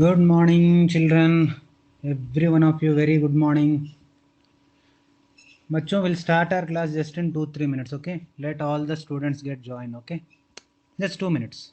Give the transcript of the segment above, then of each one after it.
Good morning, children. Every one of you, very good morning. Bachcho, will start our class just in 2-3 minutes, okay? Let all the students get joined, okay? Just 2 minutes.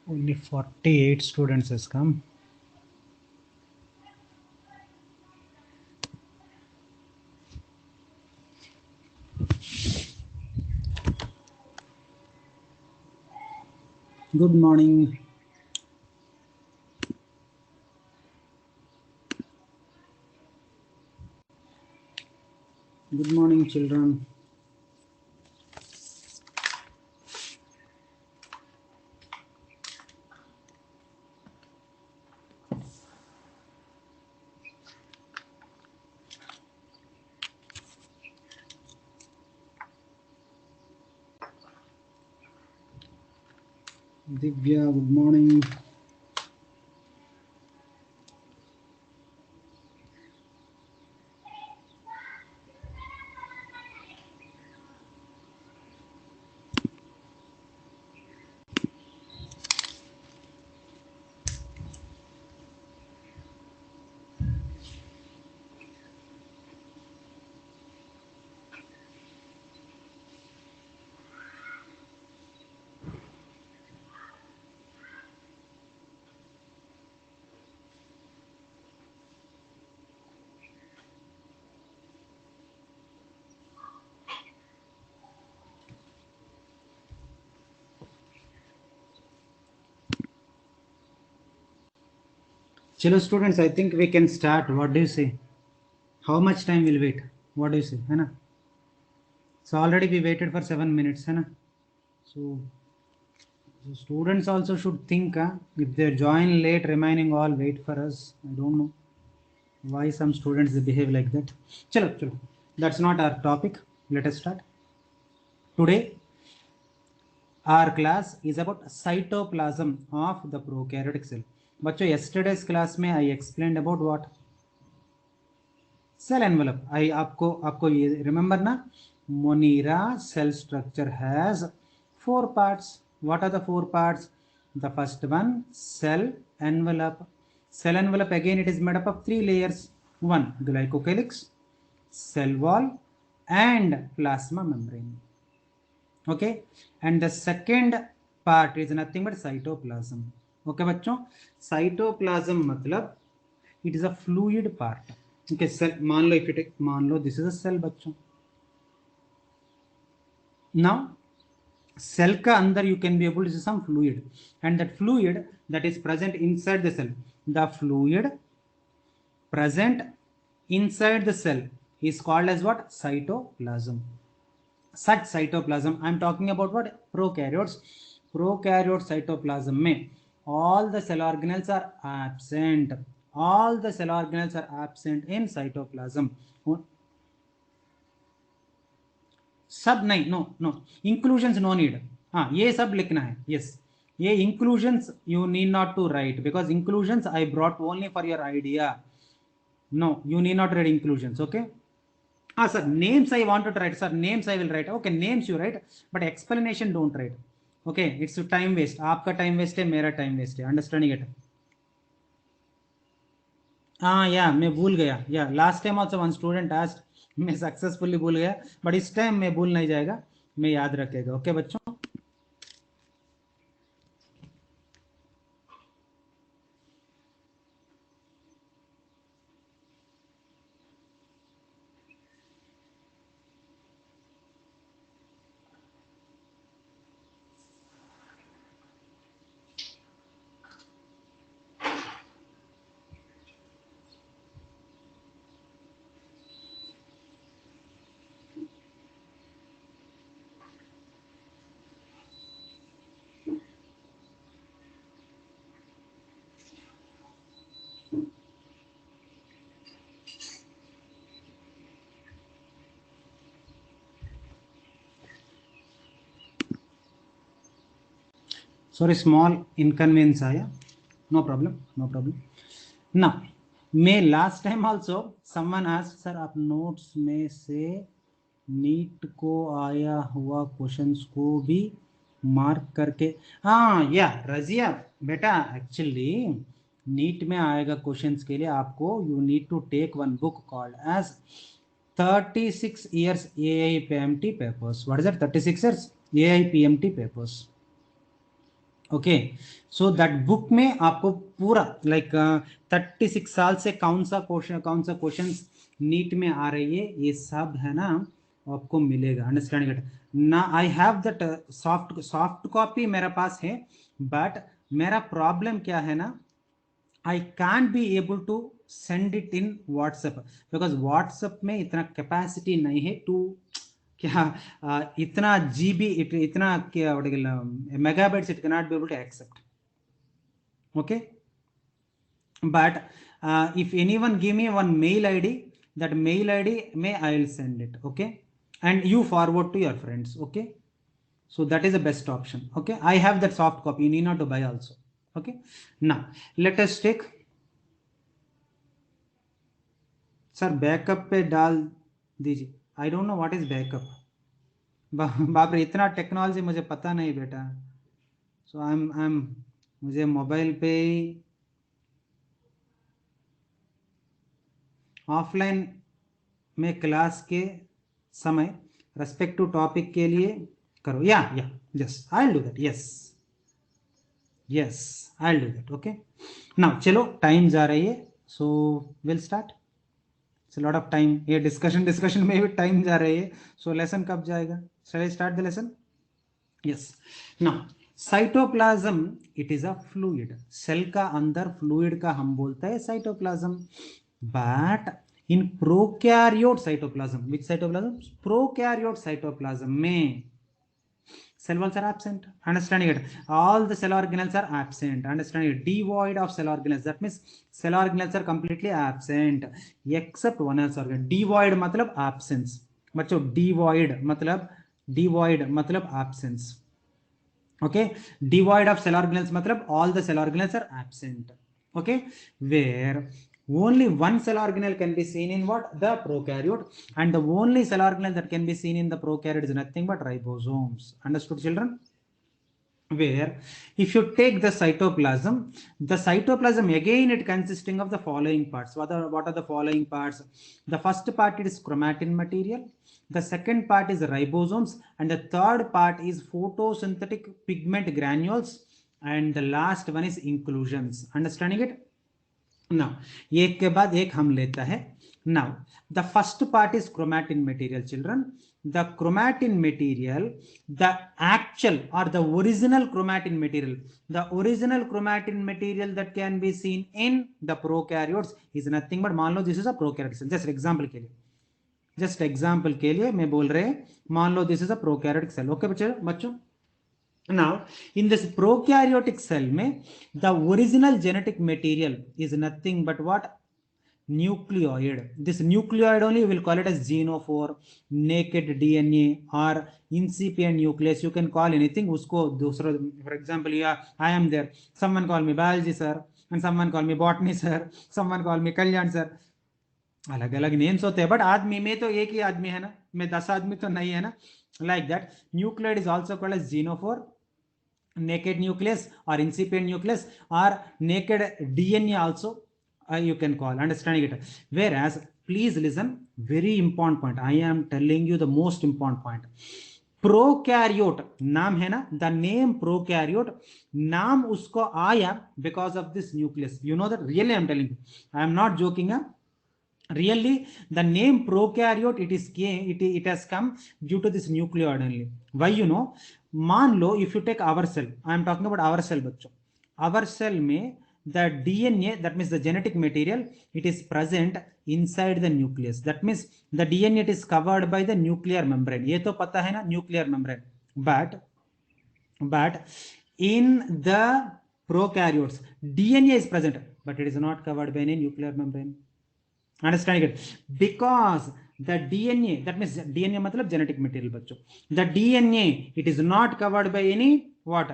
Only 48 students has come. Good morning. Good morning, children. Divya, good morning. Chilo students, I think we can start. What do you say? How much time will wait? What do you say? है ना? So already we waited for 7 minutes, है ना? So students also should think if they join late, remaining all wait for us. I don't know why some students they behave like that. Chalo. That's not our topic. Let us start. Today, our class is about cytoplasm of the prokaryotic cell. बच्चों yesterday's class में I explained about what? Cell envelope. I आपको ये remember ना? Monera cell structure has 4 parts. What are the 4 parts? The first one, cell envelope. Cell envelope, again it is made up of 3 layers. One, glycocalyx, cell wall and plasma membrane. Okay, and the second part is nothing but cytoplasm. Okay बच्चों, cytoplasm मतलब it is a fluid part. Okay, cell मान लो, if you take, मान लो this is a cell बच्चों. Now cell का अंदर you can be able to see some fluid, and that fluid that is present inside the cell, the fluid present inside the cell is called as what? Cytoplasm. Such cytoplasm, I am talking about what? Prokaryotes. Prokaryote cytoplasm में all the cell organelles are absent. All the cell organelles are absent in cytoplasm. सब नहीं, no inclusions no need. हाँ, ये सब लिखना है. Yes, ये inclusions you need not to write because inclusions I brought only for your idea. No, you need not write inclusions. Okay. Ah, sir, names I wanted to write. Sir, names I will write. Okay, names you write, but explanation don't write. Okay, it's time waste. आपका time waste है, मेरा time waste है. Understanding it? हाँ, yeah, मैं भूल गया. Yeah, last time also one student asked मैं successfully भूल गया, बट इस टाइम मैं भूल नहीं जाएगा, मैं याद रखेगा। ओके बच्चों, सॉरी स्मॉल इनकन्वीनियंस आया, नो प्रॉब्लम नो प्रॉब्लम। ना मैं last time also someone asked sir आप नोट्स में से नीट को आया हुआ क्वेश्चंस को भी मार्क करके, हाँ या रजिया बेटा, एक्चुअली नीट में आएगा क्वेश्चंस के लिए आपको you need to take one book called as 36 years AIPMT papers. What is that? 36 years AIPMT papers. Okay, so that book में आपको पूरा लाइक 36 साल से कौन सा क्वेश्चन नीट में आ रही है, ये सब है ना आपको मिलेगा। अंडरस्टैंड इट ना? I have that soft copy मेरे पास है, बट मेरा प्रॉब्लम क्या है ना, I can be able to send it in WhatsApp, because WhatsApp में इतना कैपेसिटी नहीं है टू क्या इतना जीबी इतना क्या megabytes it cannot be able to accept. Okay, but if anyone give me one mail id, that mail id may I will send it. Okay, and you forward to your friends. Okay, so that is the best option. Okay, I have that soft copy, you need not to buy also. Okay, now let us take sir backup पे डाल दीजिए। I don't know what is backup. बाप रे, इतना technology मुझे पता नहीं बेटा। सो आई एम मुझे मोबाइल पे ऑफलाइन में क्लास के समय रेस्पेक्टिव टॉपिक के लिए करो। या yes I will do that, yes yes I will do that. Okay, now चलो टाइम जा रही है, so will start. It's lot of time, ये डिस्कशन में भी टाइम जा रही है, सो लेसन कब जाएगा? Shall I start the lesson? Yes, now cytoplasm it is a fluid. Cell का अंदर फ्लूइड का हम बोलते हैं cytoplasm, but in prokaryote cytoplasm, which cytoplasm? Prokaryote cytoplasm में cell walls are absent. Understanding it? All the cell organelles are absent. Understanding it? Devoid of cell organelles. That means cell organelles are completely absent except one cell organ. Devoid मतलब absence. बच्चों devoid मतलब absence. Okay, devoid of cell organelles matlab all the cell organelles are absent. Okay, where only one cell organelle can be seen in what? The prokaryote, and the only cell organelle that can be seen in the prokaryote is nothing but ribosomes. Understood children? Where if you take the cytoplasm again it consisting of the following parts. What are the following parts? The first part is chromatin material, the second part is ribosomes, and the third part is photosynthetic pigment granules, and the last one is inclusions. Understanding it? Now एक के बाद एक हम लेता है। Now the first part is chromatin material children. The chromatin material, the actual or the original chromatin material, the original chromatin material that can be seen in the prokaryotes is nothing but, मान लो this is a prokaryote cell, just example के लिए मैं बोल रहे हैं, मान लो this is a prokaryotic cell. Okay बच्चों, now in this prokaryotic cell में the original genetic material is nothing but what? Nucleoid. This nucleoid only we will call it as genophore, naked DNA, or incipient nucleus. You can call anything उसको दूसरा, for example, yeah, I am there, someone call me biology sir, and someone call me botany sir, someone call me Kalyan sir. अलग अलग names होते हैं, but आदमी में तो एक ही आदमी है ना, मैं 10 आदमी तो नहीं है ना। Like that nucleoid is also called as genophore, naked nucleus or incipient nucleus, or naked DNA also you can call. Understanding it? Whereas please listen, very important point. I am telling you the most important point. Prokaryote नाम है ना, the name prokaryote नाम उसको आया because of this nucleus. You know that, really I am telling you, I am not joking. Really, the name prokaryote, it has come due to this nucleoid only. Why? You know, मान लो if you take our cell, I am talking about our cell बच्चों. Our cell में the DNA, that means the genetic material, it is present inside the nucleus. That means the DNA, it is covered by the nuclear membrane. ये तो पता है ना, nuclear membrane. But in the prokaryotes, DNA is present, but it is not covered by any nuclear membrane. Understanding it? Because the DNA, that means DNA मतलब genetic material बच्चों, the DNA, it is not covered by any what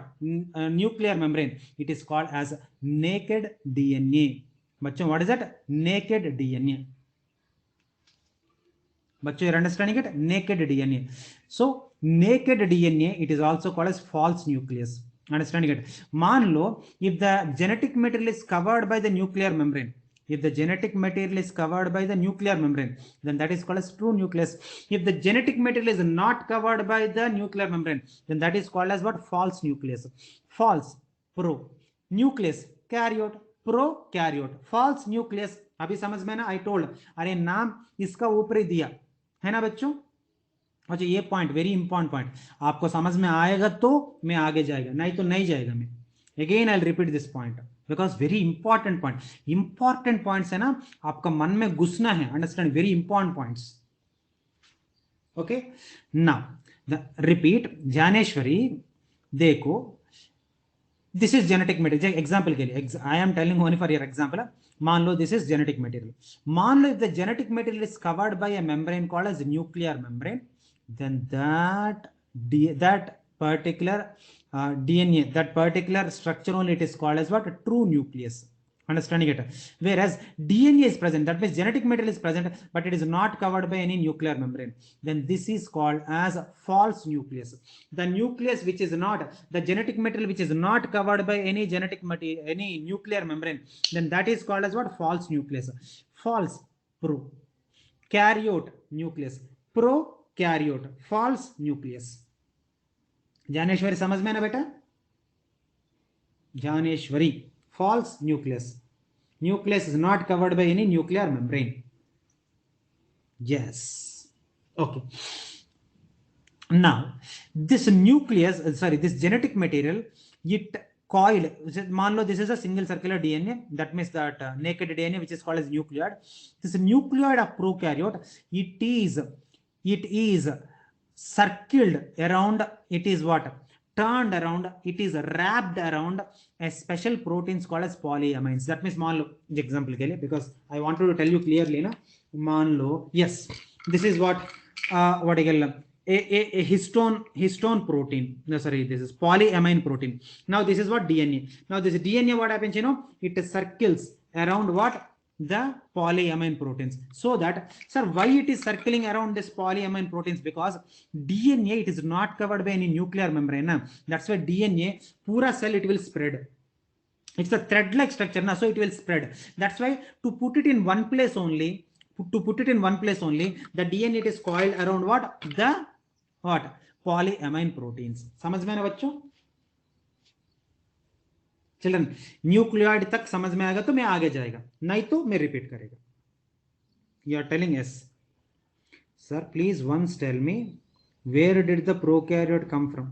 nuclear membrane. It is called as naked DNA बच्चों. What is that? Naked DNA बच्चों. You're understanding it? Naked DNA. So naked DNA, it is also called as false nucleus. Understanding it? मान लो if the genetic material is covered by the nuclear membrane, if the genetic material is covered by the nuclear membrane, then that is called as true nucleus. If the genetic material is not covered by the nuclear membrane, then that is called as what? False nucleus. False, pro. Nucleus, karyote, prokaryote. False nucleus. अभी समझ में ना, I told, अरे नाम इसका ऊपर ही दिया है ना बच्चों. अच्छा, ये पॉइंट वेरी इंपॉर्टेंट पॉइंट, आपको समझ में आएगा तो मैं आगे जाएगा, नहीं तो नहीं जाएगा. मैं again I repeat this point because very important point. Important points है ना, आपका मन में घुसना है. Understand, very important points. Okay, now repeat. Dnyaneshwari देखो, this is genetic material. Example के लिए I am telling only for your example. मान लो दिस इज जेनेटिक मटेरियल. मान लो if the genetic material is covered by a membrane called as nuclear membrane, then that particular DNA, that particular structure only, it is called as what? A true nucleus. Understanding it? Whereas DNA is present, that means genetic material is present, but it is not covered by any nuclear membrane, then this is called as a false nucleus. The nucleus which is not, the genetic material which is not covered by any genetic material, any nuclear membrane, then that is called as what? False nucleus. False, pro. Karyote, nucleus. Pro, karyote, false nucleus. Dnyaneshwari समझ में ना बेटा? Dnyaneshwari, false nucleus. Nucleus is not covered by any nuclear membrane. Yes, okay. Now this nucleus, sorry, this genetic material, it coiled. मान लो this is a single circular DNA, that means that naked DNA which is called as nucleoid. This nucleoid of prokaryote, it is circled around, it is what? Turned around, it is wrapped around a special proteins called as polyamines. That means मान लो example के लिए, because I wanted to tell you clearly ना. मान लो, yes, this is what what again? A histone protein. No, sorry, this is polyamine protein. Now this is what? DNA. Now this DNA, what happens? You know, it circles around what? The polyamine proteins. So that, sir, why it is circling around this polyamine proteins? Because DNA, it is not covered by any nuclear membrane. Na? That's why DNA, pura cell, it will spread. It's a thread-like structure, na? So it will spread. That's why to put it in one place only, the DNA, it is coiled around what? The what? Polyamine proteins. समझ में ना बच्चों? Children, nucleoid तक समझ में आएगा तो मैं आगे जाएगा, नहीं तो मैं रिपीट करेगा. You are telling yes sir. Please once tell me, where did the prokaryote come from?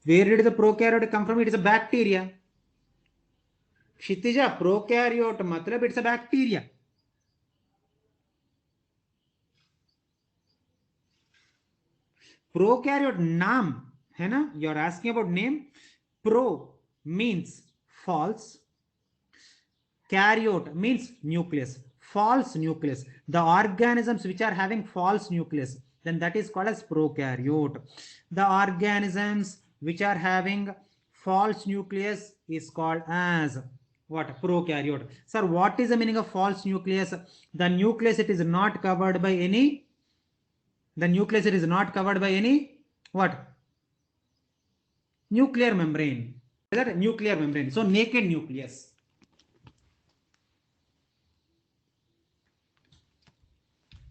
Where did the prokaryote come from? It is a bacteria. Kshitija, prokaryote मतलब इट्स अ बैक्टीरिया. प्रोकैरियोट नाम है ना, you are asking about name. Pro means false, karyote means nucleus, false nucleus. The organisms which are having false nucleus, then that is called as prokaryote. The organisms which are having false nucleus is called as what? Prokaryote. Sir, what is the meaning of false nucleus? The nucleus, it is not covered by any, the nucleus, it is not covered by any what? Nuclear membrane. That nuclear membrane. So naked nucleus.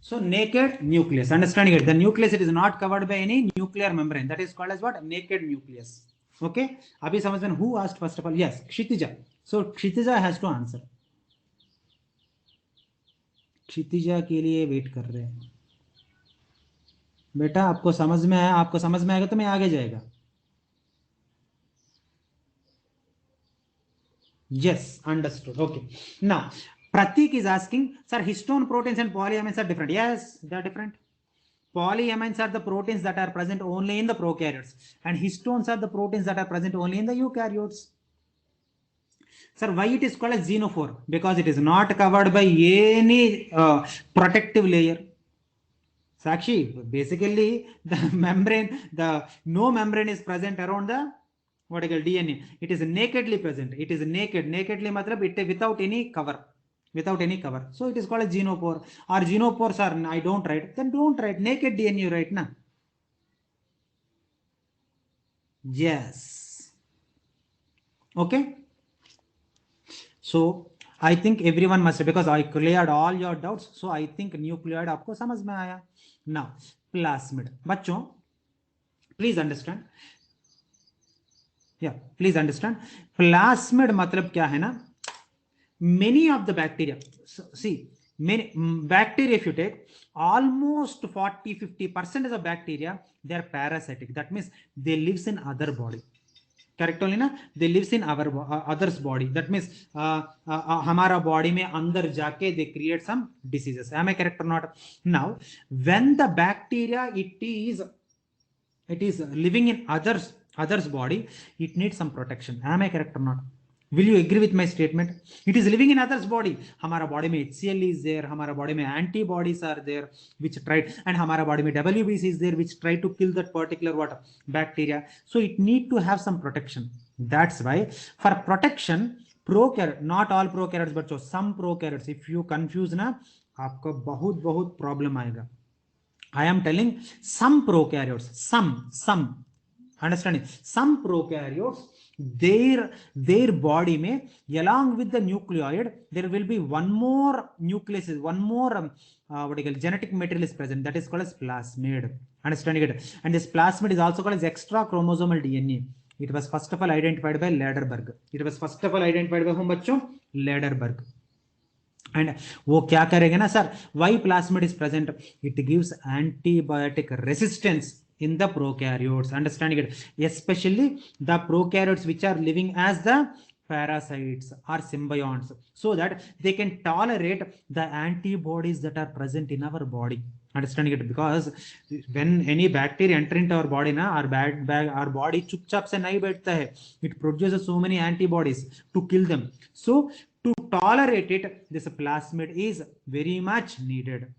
So naked nucleus, understanding it, the nucleus, it is not covered by any nuclear membrane, that is called as what? Naked nucleus. Okay, abhi samajh mein, who asked first of all? Yes, Kshitija. So Kshitija has to answer. Kshitija के लिए wait कर रहे हैं बेटा, आपको समझ में आया? आपको समझ में आएगा तो मैं आगे जाएगा. Yes, understood. Okay. Now, Pratik is asking, sir, histone proteins and polyamines are different. Yes, they are different. Polyamines are the proteins that are present only in the prokaryotes, and histones are the proteins that are present only in the eukaryotes. Sir, why it is called as xenophore? Because it is not covered by any protective layer. Sakshi, basically the membrane, no membrane is present around the what I call DNA. It is nakedly present. It is naked. Nakedly matlab it without any cover. Without any cover. So it is called a xenophore. Or xenophores are, I don't write. Then don't write. Naked DNA you write, na? Yes. Okay. So I think everyone must, because I cleared all your doubts. So I think nucleoid आपको समझ में आया. Now plasmid. बच्चों, please understand. Yeah, please understand. Plasmid मतलब क्या है ना? Many of the bacteria, see, many bacteria, if you take almost 40-50% of bacteria, they are parasitic. That means they lives in other body. Correct only na? They lives in our others body. That means हमारा body में अंदर जाके they create some diseases. Am I correct or not? Now, when the bacteria it is living in others body, it needs some protection. Am I correct or not? Will you agree with my statement? It is living in others body. हमारा body में HCl is there, हमारा body में antibodies are there which tried, and हमारा body में WBC is there which try to kill that particular what bacteria. So it need to have some protection. That's why for protection, prokaryote, not all prokaryotes बच्चों, some prokaryotes, if you confuse ना, आपको बहुत problem आएगा. I am telling some prokaryotes, some understanding, some prokaryotes, their body may, along with the nucleoid, there will be one more nucleus, one more what do you call, genetic material is present, that is called as plasmid. Understanding it? And this plasmid is also called as extra chromosomal DNA. It was first of all identified by Lederberg. It was first of all identified by whom बच्चों? Lederberg. And वो क्या करेगा ना sir? Why plasmid is present? It gives antibiotic resistance in the prokaryotes. Understanding it? Especially the prokaryotes which are living as the parasites or symbionts, so that they can tolerate the antibodies that are present in our body. Understanding it? Because when any bacteria enter into our body na, our body चुपचाप से नहीं बैठता है. It produces so many antibodies to kill them. So to tolerate it, this plasmid is very much needed.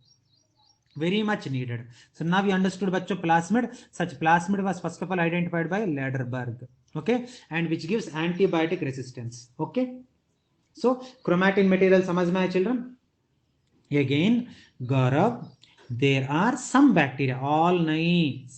Very much needed. So now we understood bachcho plasmid. Such plasmid was first of all identified by Lederberg. Okay, and which gives antibiotic resistance. Okay, so chromatin material samajh mein aaya children? Again, Gaurav, there are some bacteria, all nahi,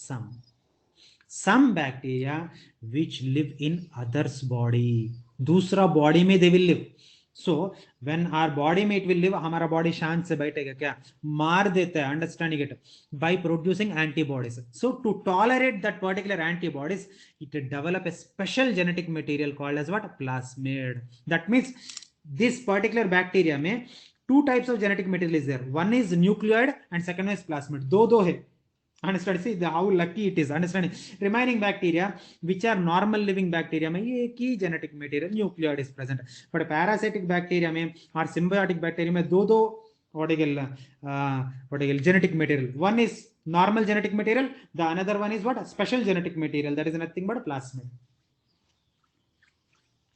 some bacteria which live in others body. दूसरा body में they will live. So when our body में it will live, हमारा body शांत से बैठेगा क्या? मार देता है. Understanding it? By producing antibodies. So to tolerate that particular antibodies, it develop a special genetic material called as what? Plasmid. That means this particular bacteria में two types of genetic material is there. One is nucleoid and second one is plasmid. दो है. Understand? See how lucky it is. Understanding? Remaining bacteria, which are normal living bacteria, में ये एक ही genetic material nucleoid is present. But parasitic bacteria में or symbiotic bacteria में दो what do you call genetic material. One is normal genetic material. The another one is what? Special genetic material. That is nothing but plasmid.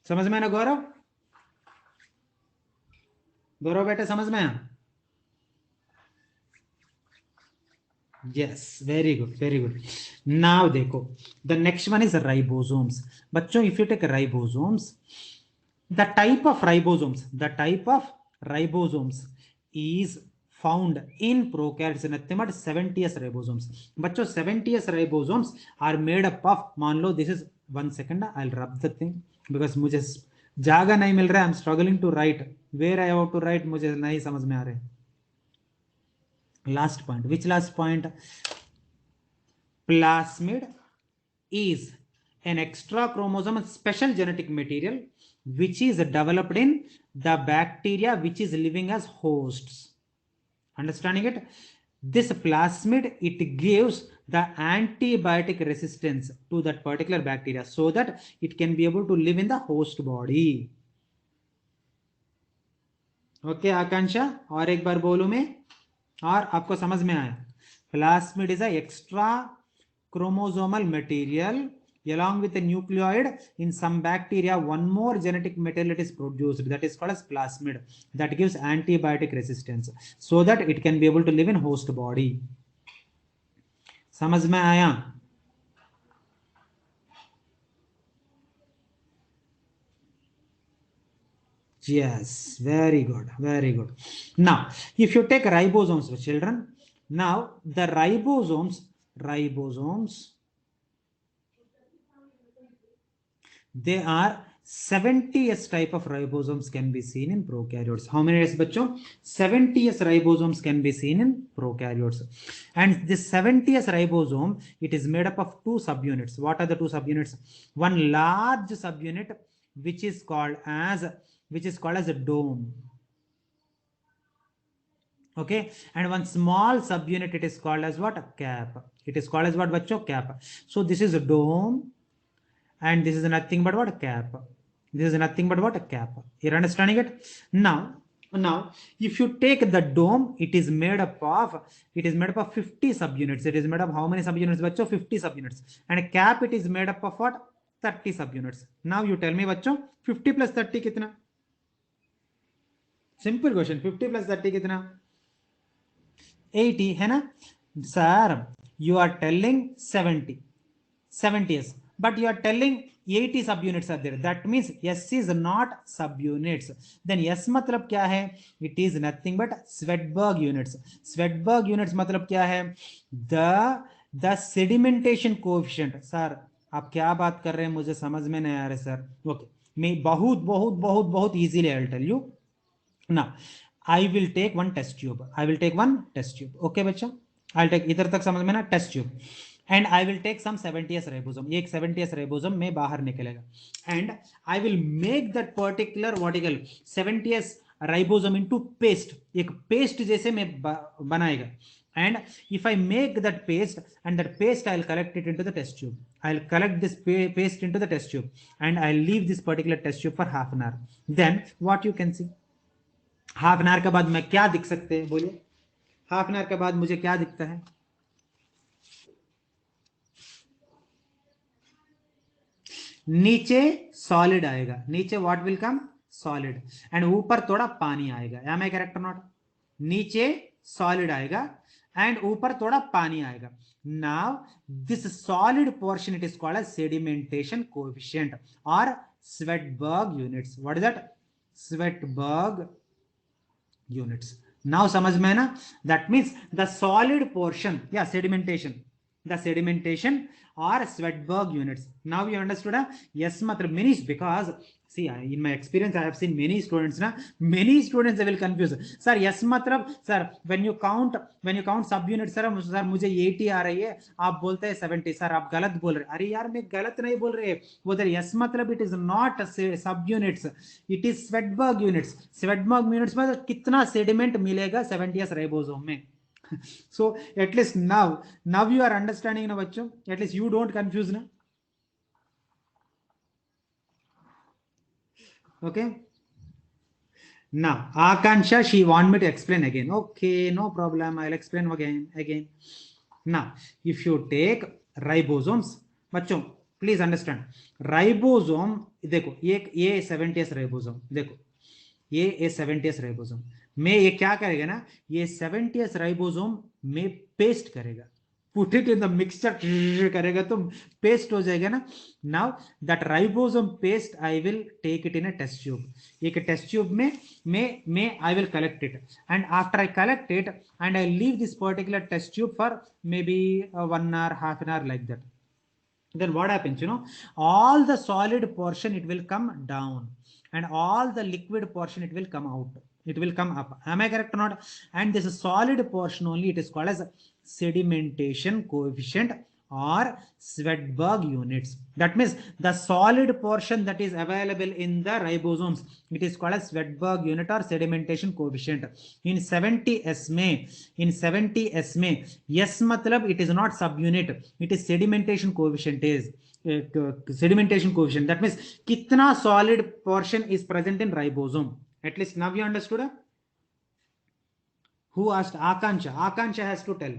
समझ में ना गौरव? गौरव बेटा समझ में आया? Yes, very good, very good. Now देखो, the next one is ribosomes. बच्चों, if you take ribosomes, the type of ribosomes is found in prokaryotes, nothing but 70s ribosomes. बच्चों, 70s ribosomes are made up of, मान लो, this is 1 second, I'll rub the thing because मुझे जागा नहीं मिल रहा है. I'm struggling to write. Where I have to write मुझे नहीं समझ में आ रहा है. Last point. Which last point? Plasmid is an extra chromosome, special genetic material which is developed in the bacteria which is living as hosts. Understanding it? This plasmid, it gives the antibiotic resistance to that particular bacteria so that it can be able to live in the host body. Okay Akanksha, और एक बार बोलूं मैं, और आपको समझ में आया? Plasmid is a extra chromosomal material along with a nucleoid in some bacteria. One more genetic material is produced, that is called as plasmid, that gives antibiotic resistance so that it can be able to live in host body. समझ में आया? Yes, very good, very good. Now if you take ribosomes, children, now the ribosomes they are 70s type of ribosomes can be seen in prokaryotes. How many s bachcho? 70s ribosomes can be seen in prokaryotes. And this 70s ribosome, it is made up of two subunits. What are the two subunits? One large subunit which is called as a dome. Okay, and one small subunit, it is called as what? A cap. It is called as what bachcho? Cap. So this is a dome, and this is nothing but what? A cap. This is nothing but what? A cap. You're understanding it? Now if you take the dome, it is made up of 50 subunits. It is made of how many subunits bachcho? 50 subunits. And a cap, it is made up of what? 30 subunits. Now you tell me bachcho, 50 plus 30 kitna? Simple question. 50 plus 30 kitna? 80 है ना sir? You are telling 70 yes, but you are telling 80 subunits are there. That means S is not subunits. Then S मतलब क्या है? It is nothing but Svedberg units. Svedberg units मतलब क्या है? The sedimentation coefficient. Sir, आप क्या बात कर रहे हैं? मुझे समझ में नहीं आ रहा सर. Okay, मैं बहुत easily I will tell you. Now I will take one test tube. Okay बच्चा, I'll take, इधर तक समझ में ना, test tube. And I will take some 70s ribosome. एक 70s ribosome में बाहर निकलेगा. And I will make that particular what you call 70s ribosome into paste. एक paste जैसे में बनाएगा. And if I make that paste, and that paste I'll collect it into the test tube. I'll collect this paste into the test tube, and I'll leave this particular test tube for half an hour. Then what you can see? Half an our के बाद मैं क्या दिख सकते हैं? बोलिए, half an our के बाद मुझे क्या दिखता है? नीचे सॉलिड आएगा. नीचे what will come? Solid. And ऊपर थोड़ा पानी आएगा. एम आई करेक्ट और नॉट? नीचे सॉलिड आएगा एंड ऊपर थोड़ा पानी आएगा. Now this solid portion, it is called as sedimentation coefficient और Svedberg units. What is that? Svedberg units. Now समझ में है ना? That means the solid portion, yeah, sedimentation, the sedimentation or Svedberg units. Now you understood? Yes मतलब many, because see in my experience I have seen many students ना, many students they will confuse. Sir yes मतलब sir when you count subunits sir मुझे 80 आ रही है, आप बोलते हैं 70. Sir आप गलत बोल रहे. अरे यार मैं गलत नहीं बोल रहे. वो yes मतलब it is not subunits, it is Svedberg units. Svedberg units में कितना sediment मिलेगा 70s ribosome में. So at least now you are understanding ना बच्चों. At least you don't confuse ना. Okay. Now Akansha, she want me to explain again. Okay, no problem, I'll explain again. Now if you take ribosomes, बच्चों please understand. Ribosome देखो, ये 70s ribosome, देखो ये 70s ribosome में ये क्या करेगा ना, ये 70s राइबोसोम में पेस्ट करेगा. Put it in the mixture करेगा तो पेस्ट हो जाएगा ना. Now that ribosome paste I will take it in a test tube. एक टेस्ट ट्यूब में I will collect it, and after I collect it and I leave this particular test tube for maybe 1 hour, half an hour, like that. Then what happens, all the solid portion, it will come down, and all the liquid portion it will come out. It will come up. Am I correct or not? And this solid portion only it is called as sedimentation coefficient or Svedberg units. That means the solid portion that is available in the ribosomes, it is called as Svedberg unit or sedimentation coefficient. In 70 SMA, S matlab it is not subunit, it is sedimentation coefficient is sedimentation coefficient. That means kitna solid portion is present in ribosome. At least now you understood. Who asked? Akansha. Akansha has to tell.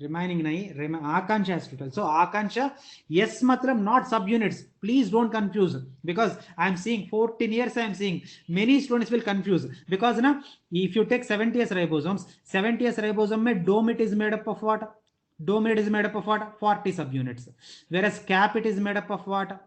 Remaining nahi, Akansha has to tell. So Akansha, yes matlab not subunits. Please don't confuse, because I am seeing 14 years I am seeing many students will confuse, because na if you take 70s ribosomes, 70s ribosome mein dome it is made up of what? Dome it is made up of what? 40 subunits. Whereas cap it is made up of what?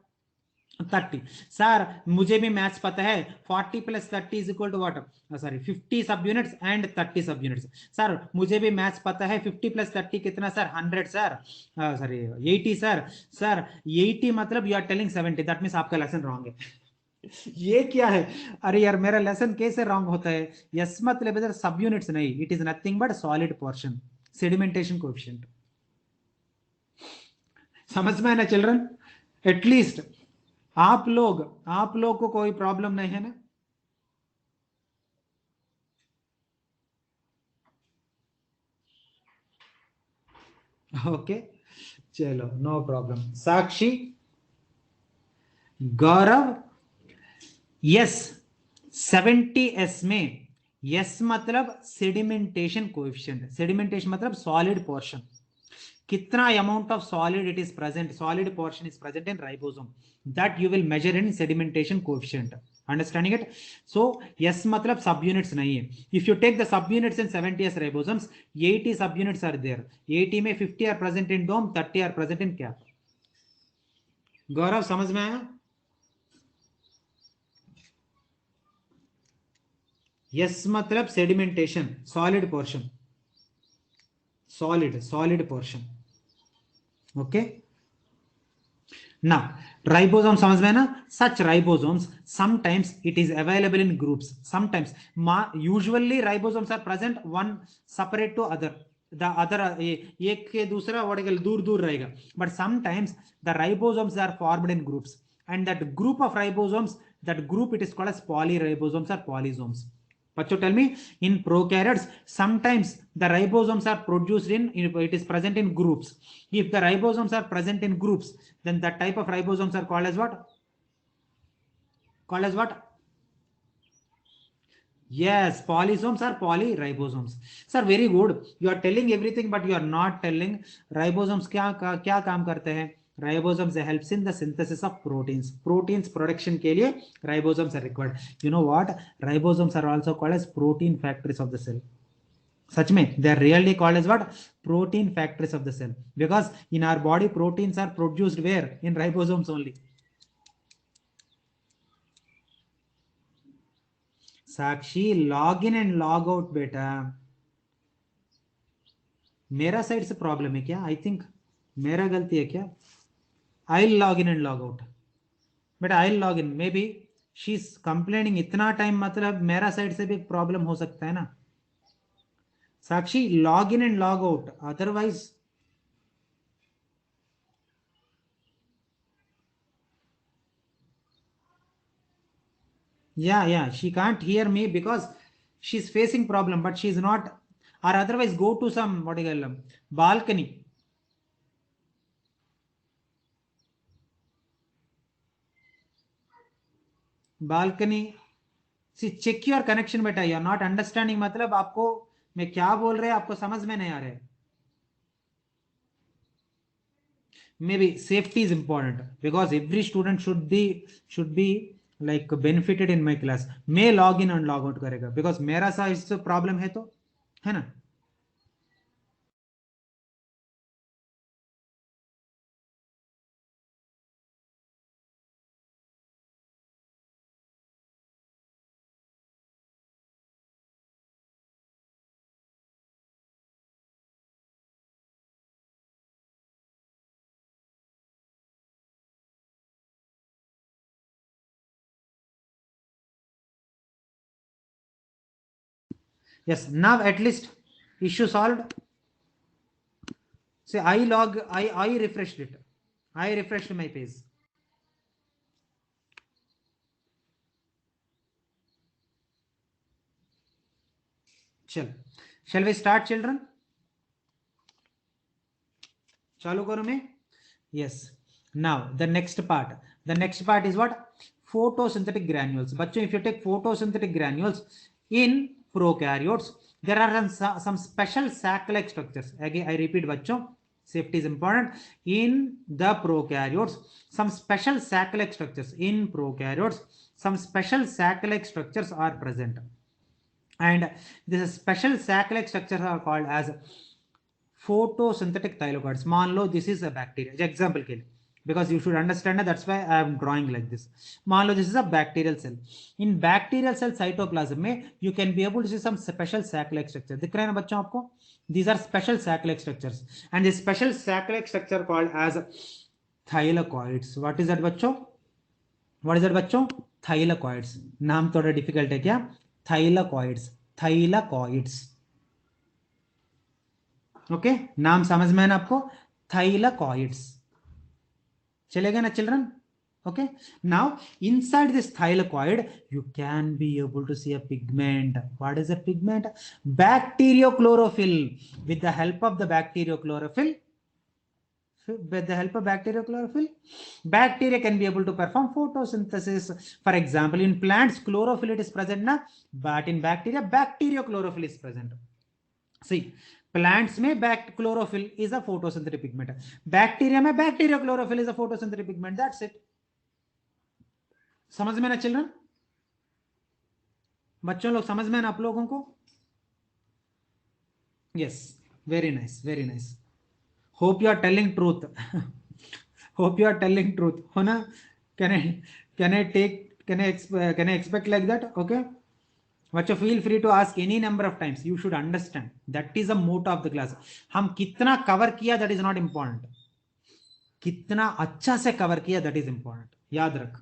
30. Sir मुझे भी maths पता है 40 plus 30 is equal to what, sorry 50 सब units and 30 सब units. Sir मुझे भी maths पता है 50 प्लस 30 कितना sir 100 sir, sorry 80 sir. Sir 80 मतलब you are telling 70, that means आपका लेसन रॉन्ग है. ये क्या है? अरे यार मेरा लेसन कैसे रॉन्ग होता है? यस मतलब इधर सब यूनिट्स नहीं, it is nothing but solid portion sedimentation coefficient. समझ में है ना चिल्ड्रन? एटलीस्ट आप लोग को कोई प्रॉब्लम नहीं है ना? ओके चलो नो प्रॉब्लम. साक्षी, गौरव, यस 70s में यस मतलब सेडिमेंटेशन कोएफिशिएंट. सेडिमेंटेशन मतलब सॉलिड पोर्शन. कितना amount of solid it is present, solid portion is present in ribosome, that you will measure in sedimentation coefficient. Understanding it? So yes matlab subunits nahi hai. If you take the subunits in 70s ribosomes, 80 subunits are there. 80 में 50 are present in dome, 30 are present in cap. गौरव समझ में आया? yes matlab sedimentation, solid portion, solid portion. Okay. Now ribosome समझ में ना? Such ribosomes sometimes it is available in groups. Sometimes usually ribosomes are present one separate to other. The other एक के दूसरा vertical दूर दूर रहेगा. But sometimes the ribosomes are formed in groups, and that group of ribosomes, that group it is called as polyribosomes or polysomes. Pacho, tell me, in prokaryotes, sometimes the ribosomes are produced it is present in groups. If the ribosomes are present in groups, then that type of ribosomes are called as what? Called as what? Yes, polysomes are polyribosomes. Sir, very good. You are telling everything, but you are not telling ribosomes क्या काम करते हैं. Ribosomes helps in the synthesis of proteins. Proteins production के लिए ribosomes are required. You know what? Ribosomes are also called as protein factories of the cell. सच में they are really called as what? Protein factories of the cell. Because in our body proteins are produced where? In ribosomes only. Sakshi log in and log out बेटा मेरा side से problem है क्या? I think मेरा गलती है क्या? I log in and log out बेटा, I log in. Maybe she is complaining इतना टाइम, मतलब मेरा साइड से भी प्रॉब्लम हो सकता है ना. Sakshi log in and log out, otherwise yeah she can't hear me because she's facing problem, but she's not, or otherwise go to some what do you call balcony. Balcony see check your connection बेटा. You are not understanding, मतलब आपको मैं क्या बोल रहे हैं आपको समझ में नहीं आ रहा है. Maybe safety is important, because every student should be like benefited in my class. मैं log in and log out करेगा, बिकॉज मेरा सा इससे प्रॉब्लम है तो, है ना. Yes, now at least issue solved. Say I refreshed it. I refreshed my page. Shall we start, children? चालू करो मैं? Yes. Now the next part. The next part is what? Photosynthetic granules. बच्चों, if you take photosynthetic granules in prokaryotes, there are some special sac-like structures. Again, I repeat, बच्चों, safety is important. In the prokaryotes, some special sac-like structures. In prokaryotes, some special sac-like structures are present. And these special sac-like structures are called as photosynthetic thylakoids. मान लो this is a bacteria. Example के लिए, because you should understand that, that's why I am drawing like this. मान लो this is a bacterial cell. In bacterial cell cytoplasm में you can be able to see some special sac-like structure. दिख रहे हैं ना बच्चों आपको? These are special sac-like structures, and this special sac-like structure called as thylakoids. What is that बच्चों? What is that बच्चों? Thylakoids. नाम थोड़ा डिफिकल्ट है क्या? Thylakoids. Thylakoids. ओके, नाम समझ में है ना आपको? Thylakoids. चलेगा ना children? Okay, now inside this thylakoid you can be able to see a pigment. What is a pigment? Bacteriochlorophyll. With the help of the bacteriochlorophyll, bacteria can be able to perform photosynthesis. For example, in plants chlorophyll it is present na, but in bacteria bacteriochlorophyll is present. See, plants में chlorophyll is a photosynthetic pigment. Bacteria में bacteriochlorophyll is a photosynthetic pigment. That's it. समझ में ना children? बच्चों लोग समझ में ना आप लोगों को? Yes, very nice, very nice. Hope you are telling truth. Hope you are telling truth. हो ना? Can I expect like that? Okay. बच्चों feel free to ask any number of times. You should understand that is the motto of the class. हम कितना cover किया that is not important. कितना अच्छा से cover किया that is important. याद रख.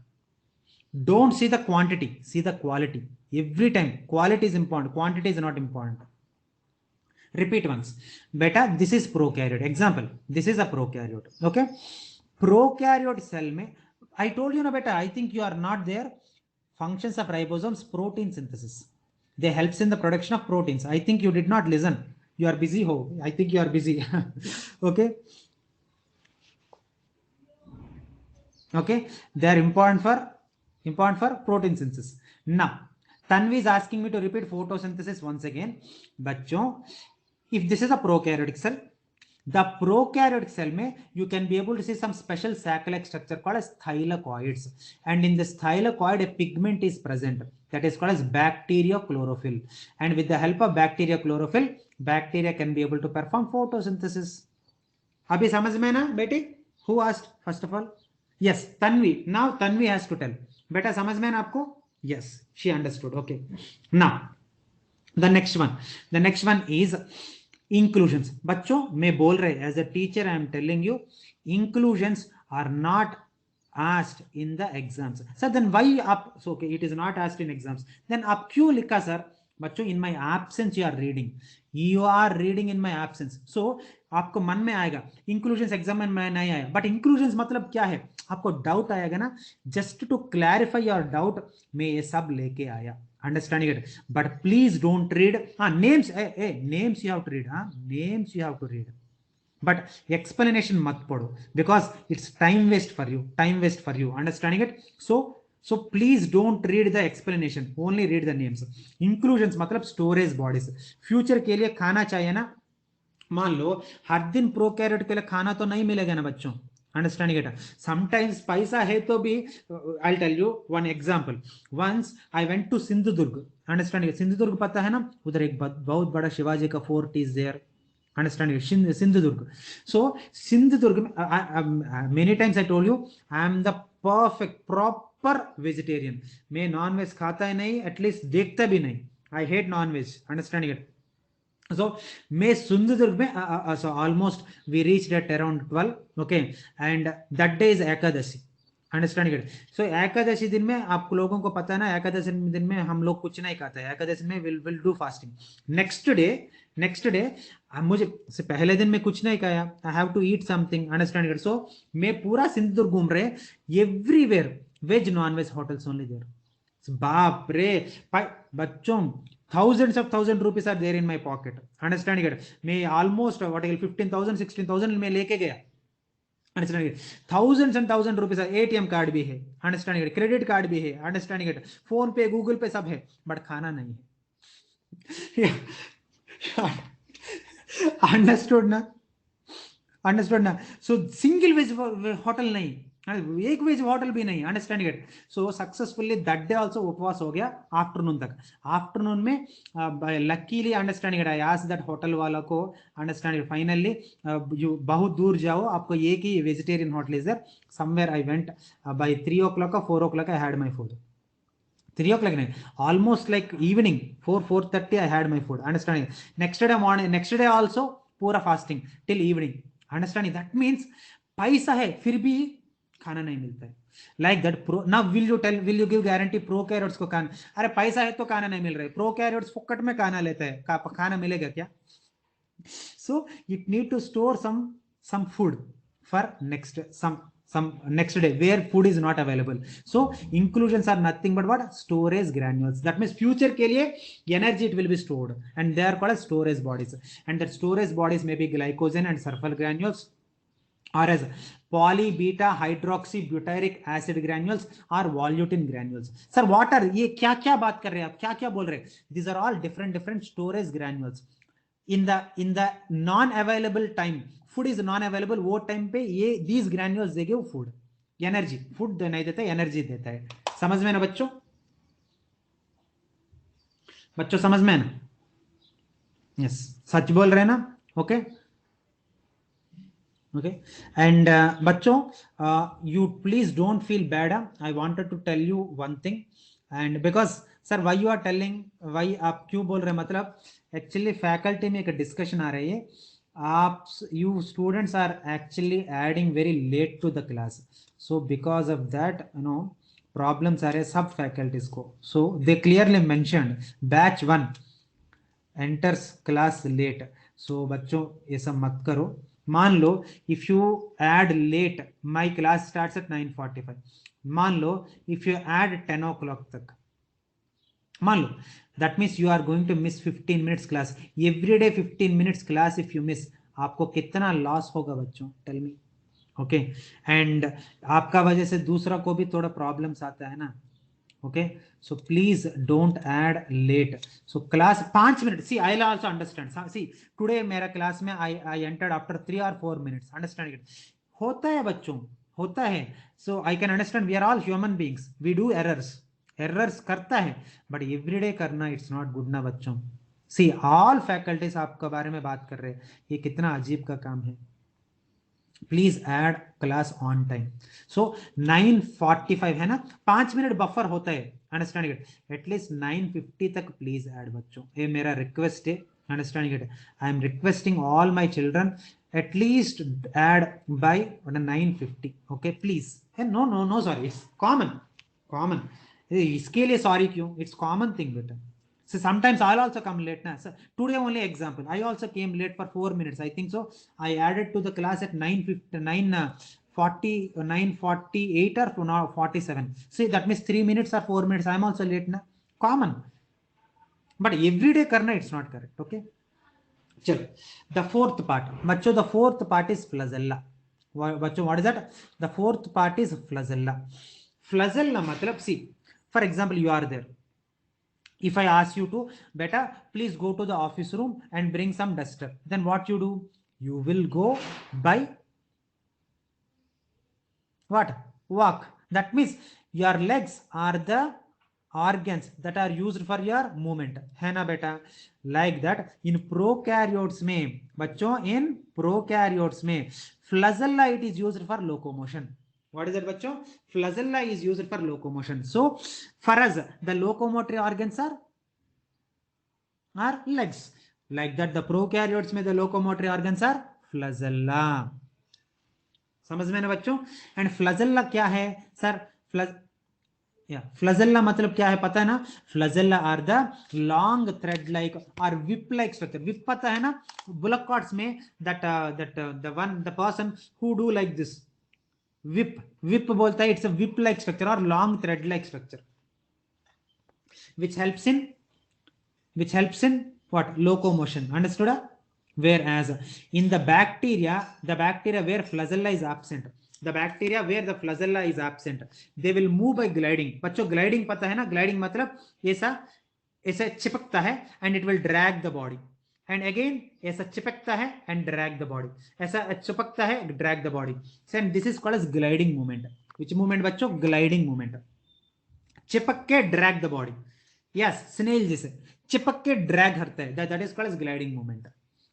Don't see the quantity, see the quality. Every time quality is important, quantity is not important. Repeat once. Beta, this is prokaryote. Example, this is a prokaryote. Okay. Prokaryote cell में, I told you na beta, I think you are not there. Functions of ribosomes, protein synthesis. They helps in the production of proteins. I think you did not listen. You are busy. Ho. I think you are busy. Okay. Okay. They are important for protein synthesis. Now, Tanvi is asking me to repeat photosynthesis once again. Bachon, if this is a prokaryotic cell, the prokaryotic cell में you can be able to see some special sac-like structure called as thylakoids, and in this thylakoid a pigment is present that is called as bacteriochlorophyll, and with the help of bacteriochlorophyll bacteria can be able to perform photosynthesis. अभी समझ में ना बेटी? Who asked first of all? Yes, Tanvi. Now Tanvi has to tell. बेटा समझ में ना आपको? Yes, she understood. Okay. Now the next one is inclusions. बच्चों मैं बोल रहे, as a teacher I am telling you, inclusions are not asked in the exams. Sir, then why up? So okay, it is not asked in exams. Then up क्यों लिखा sir? बच्चों in my absence you are reading. You are reading in my absence. So आपको मन में आएगा inclusions exam में नहीं आया, but inclusions मतलब क्या है? आपको डाउट आएगा ना, just to clarify your doubt मैं ये सब लेके आया. Understanding it, but please don't read names. Names you have to read. Names you have to read, but explanation mat pado, because it's time waste for you. Understanding it? So please don't read the explanation, only read the names. Inclusions मतलब storage bodies. Future के लिए खाना चाहिए ना. मान लो हर दिन prokaryote के लिए खाना तो नहीं मिलेगा ना बच्चों. Understanding it? Sometimes पैसा है तो भी. I'll tell you one example. Once I went to Sindhudurg. Understanding it? Sindhudurg पता है ना? उधर एक बहुत बड़ा शिवाजी का fort is there. Understanding it? Sindhudurg. So Sindhudurg, many times I told you I am the perfect proper vegetarian. मैं non veg खाता ही नहीं, एटलीस्ट देखता भी नहीं. I hate non-veg. Understanding it? So may Sindhudurg so almost we reached at around 12. Okay, and that day is Ekadashi. Understand it. So Ekadashi दिन में आप लोगों को पता है ना, एकादशी दिन में हम लोग कुछ नहीं खाते हैं, एकादशी में will do fasting. Next day मुझे से पहले दिन में कुछ नहीं खाया, I have to eat something, understand it. सो मैं पूरा सिंधुदुर्ग घूम रहे, everywhere veg non veg hotels only there. बाप रे बच्चों, thousand are there in my pocket, understand it. मैं ऑलमोस्ट व्हाट 15,000 16,000 में लेके गया, understanding. Thousands and thousand rupees ATM card भी है, अंडरस्टैंडिंग, क्रेडिट कार्ड भी है, अंडरस्टैंडिंग, फोन पे गूगल पे सब है, बट खाना नहीं है। अंडरस्टूड ना, अंडरस्टूड ना। सो सिंगल वेज होटल नहीं, एक वेज होटल भी नहीं, understand it. So successfully that day also उपवास हो गया आफ्टरनून तक। आफ्टरनून में luckily understanding I asked that hotel वाला को, अंडरस्टैंड फाइनली बहुत दूर जाओ, आपको एक ही vegetarian hotel is there, somewhere I went by 3 o'clock or 4 o'clock I had my food. 3 o'clock नहीं, almost like evening 4:30 I had my food, understanding। next day morning, next day also पूरा fasting till evening, understanding। that means पैसा है फिर भी खाना नहीं मिलता है, like that pro now will you give guarantee prokaryotes को खाना, अरे पैसा है तो खाना नहीं मिल रहा है, प्रोकैरियोट्स फुक्कट में खाना लेता है, खाना मिलेगा क्या? So it need to store some food for some next day where food is not available. So inclusions are nothing but what? Storage granules. That means future के लिए energy it will be stored, and they are called as storage bodies, and that storage bodies may be glycogen and sulfur granules, or as poly beta hydroxy butyric acid granules or volutin granules. Sir what are ये क्या क्या बात कर रहे हैं आप, क्या क्या बोल रहे हैं? These are all different storage granules. In the non available time, food is non available, वो टाइम पे ये these granules they give food, energy, food नहीं देता, एनर्जी देता है। समझ में ना बच्चों, बच्चों समझ में ना? यस, सच बोल रहे ना? Okay okay. एंड बच्चों you please don't feel bad, I wanted to tell you one thing, and because sir why you are telling, why आप क्यों बोल रहे हैं, मतलब एक्चुअली फैकल्टी में एक डिस्कशन आ रही है, आप you students are actually adding very late to the class, so because of that you know problems आ रहे सब फैकल्टीज को। So they clearly mentioned batch 1 enters class late. So बच्चों ये सब मत करो। मान लो if you add late, my class starts at 9:45, मान लो इफ यू ऐड 10 o'clock तक, मान लो that means you are going to miss 15 minutes class, every day 15 minutes class if you miss, आपको कितना लॉस होगा बच्चों, टेल मी। ओके, एंड आपका वजह से दूसरा को भी थोड़ा प्रॉब्लम्स आता है ना। Okay, so please don't add late. So class 5 minutes, see I'll also understand, see today मेरा क्लास में I entered after 3 or 4 minutes, understand it, होता है बच्चों, होता है। so I can understand, we are all human beings, we do errors करता है, but everyday करना it's not good ना बच्चों। see all faculties आपके बारे में बात कर रहे हैं, ये कितना अजीब का काम है। Please add class on time. So 9:45 है ना, 5 मिनट बफर होता है, अंडरस्टैंड इट, एटलीस्ट 9:50 तक प्लीज ऐड बच्चों, ये मेरा रिक्वेस्ट है, understand it. I am requesting all my children at least add by 9:50, okay please. No no no sorry, it's common common, इसके लिए सॉरी क्यों, इट्स कॉमन थिंग बेटा। So sometimes I'll also come late na. So today only example, I also came late for 4 minutes, I think so. I added to the class at 9:40, 9:48 or 47. See that means 3 minutes or 4 minutes I'm also late na, common, but every day karna it's not correct। okay, चलो the fourth part बच्चों, the fourth part is flagella। बच्चों what is that? The fourth part is flagella। flagella मतलब see for example you are there, if I ask you to beta please go to the office room and bring some duster, then what you do, you will go by what, walk, that means your legs are the organs that are used for your movement है ना बेटा, like that in prokaryotes में बच्चों, in prokaryotes में flagella it is used for locomotion। what is that बच्चों? flagella is used for locomotion। so for us the locomotory organs are legs, like that the prokaryotes में the locomotory organs are flagella। समझ में ना बच्चों। And फ्लजेल्ला क्या है sir? फ्लजेल्ला मतलब क्या है पता है ना? Flagella are the long thread like और विप लाइक स्ट्रक्चर। विप पता है ना, बुलक कार्ट्स में that the person who do like this, whip, whip बोलता है, it's a whip like structure और long thread like structure which helps in what? Locomotion. Understood? Whereas in the bacteria where flagella is absent, they will move by gliding. बच्चों gliding पता है ना? gliding मतलब ऐसा ऐसा चिपकता है and it will drag the body, and again ऐसा चिपकता है and drag the body, ऐसा चिपकता है drag the body. And this is called as gliding movement. which movement बच्चों? gliding movement. चिपक के drag the body, yes, snail जैसे चिपक के ड्रैग करता है, that is called as gliding movement.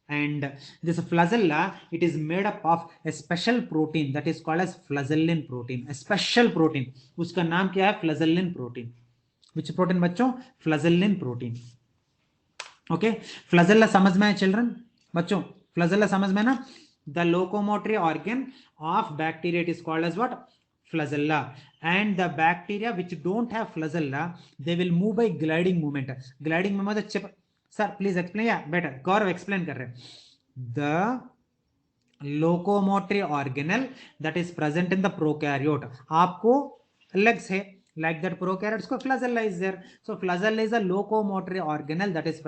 And this flagella, it is made up of a special protein that is called as flagellin protein. A special protein, उसका नाम क्या है? flagellin protein. which protein बच्चों? flagellin protein. Okay, flagella समझ में है children? बच्चों flagella समझ में ना? the locomotory organ of bacteria, it is called as what? flagella. And the bacteria which don't have flagella, they will move by gliding movement. gliding में मतलब chip, sir please explain, या better गौरव explain कर रहे हैं. The locomotory organelle that is present in the prokaryote, आपको अलग से like that prokaryotes ko flagella is there. So flagella is a locomotory organelle that is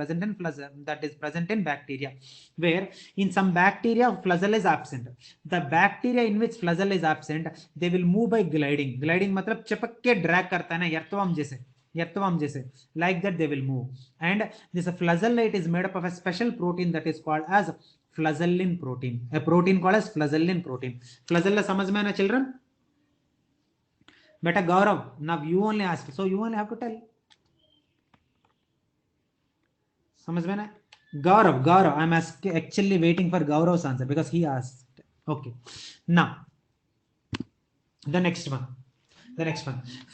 present in bacteria, where in some bacteria flagella is absent. The bacteria in which flagella is absent, they will move by gliding. gliding मतलब चिपक के drag करता है ना, यर्तवम जैसे, like that they will move. And this flagella, it is made up of a special protein that is called as flagellin protein, a protein called as flagellin protein. flagella समझ में है ना children? Beta Gaurav, now you only ask, so you only have to tell. समझ में ना? Gaurav, I'm actually waiting for Gaurav's answer because he asked. Okay, now the next one,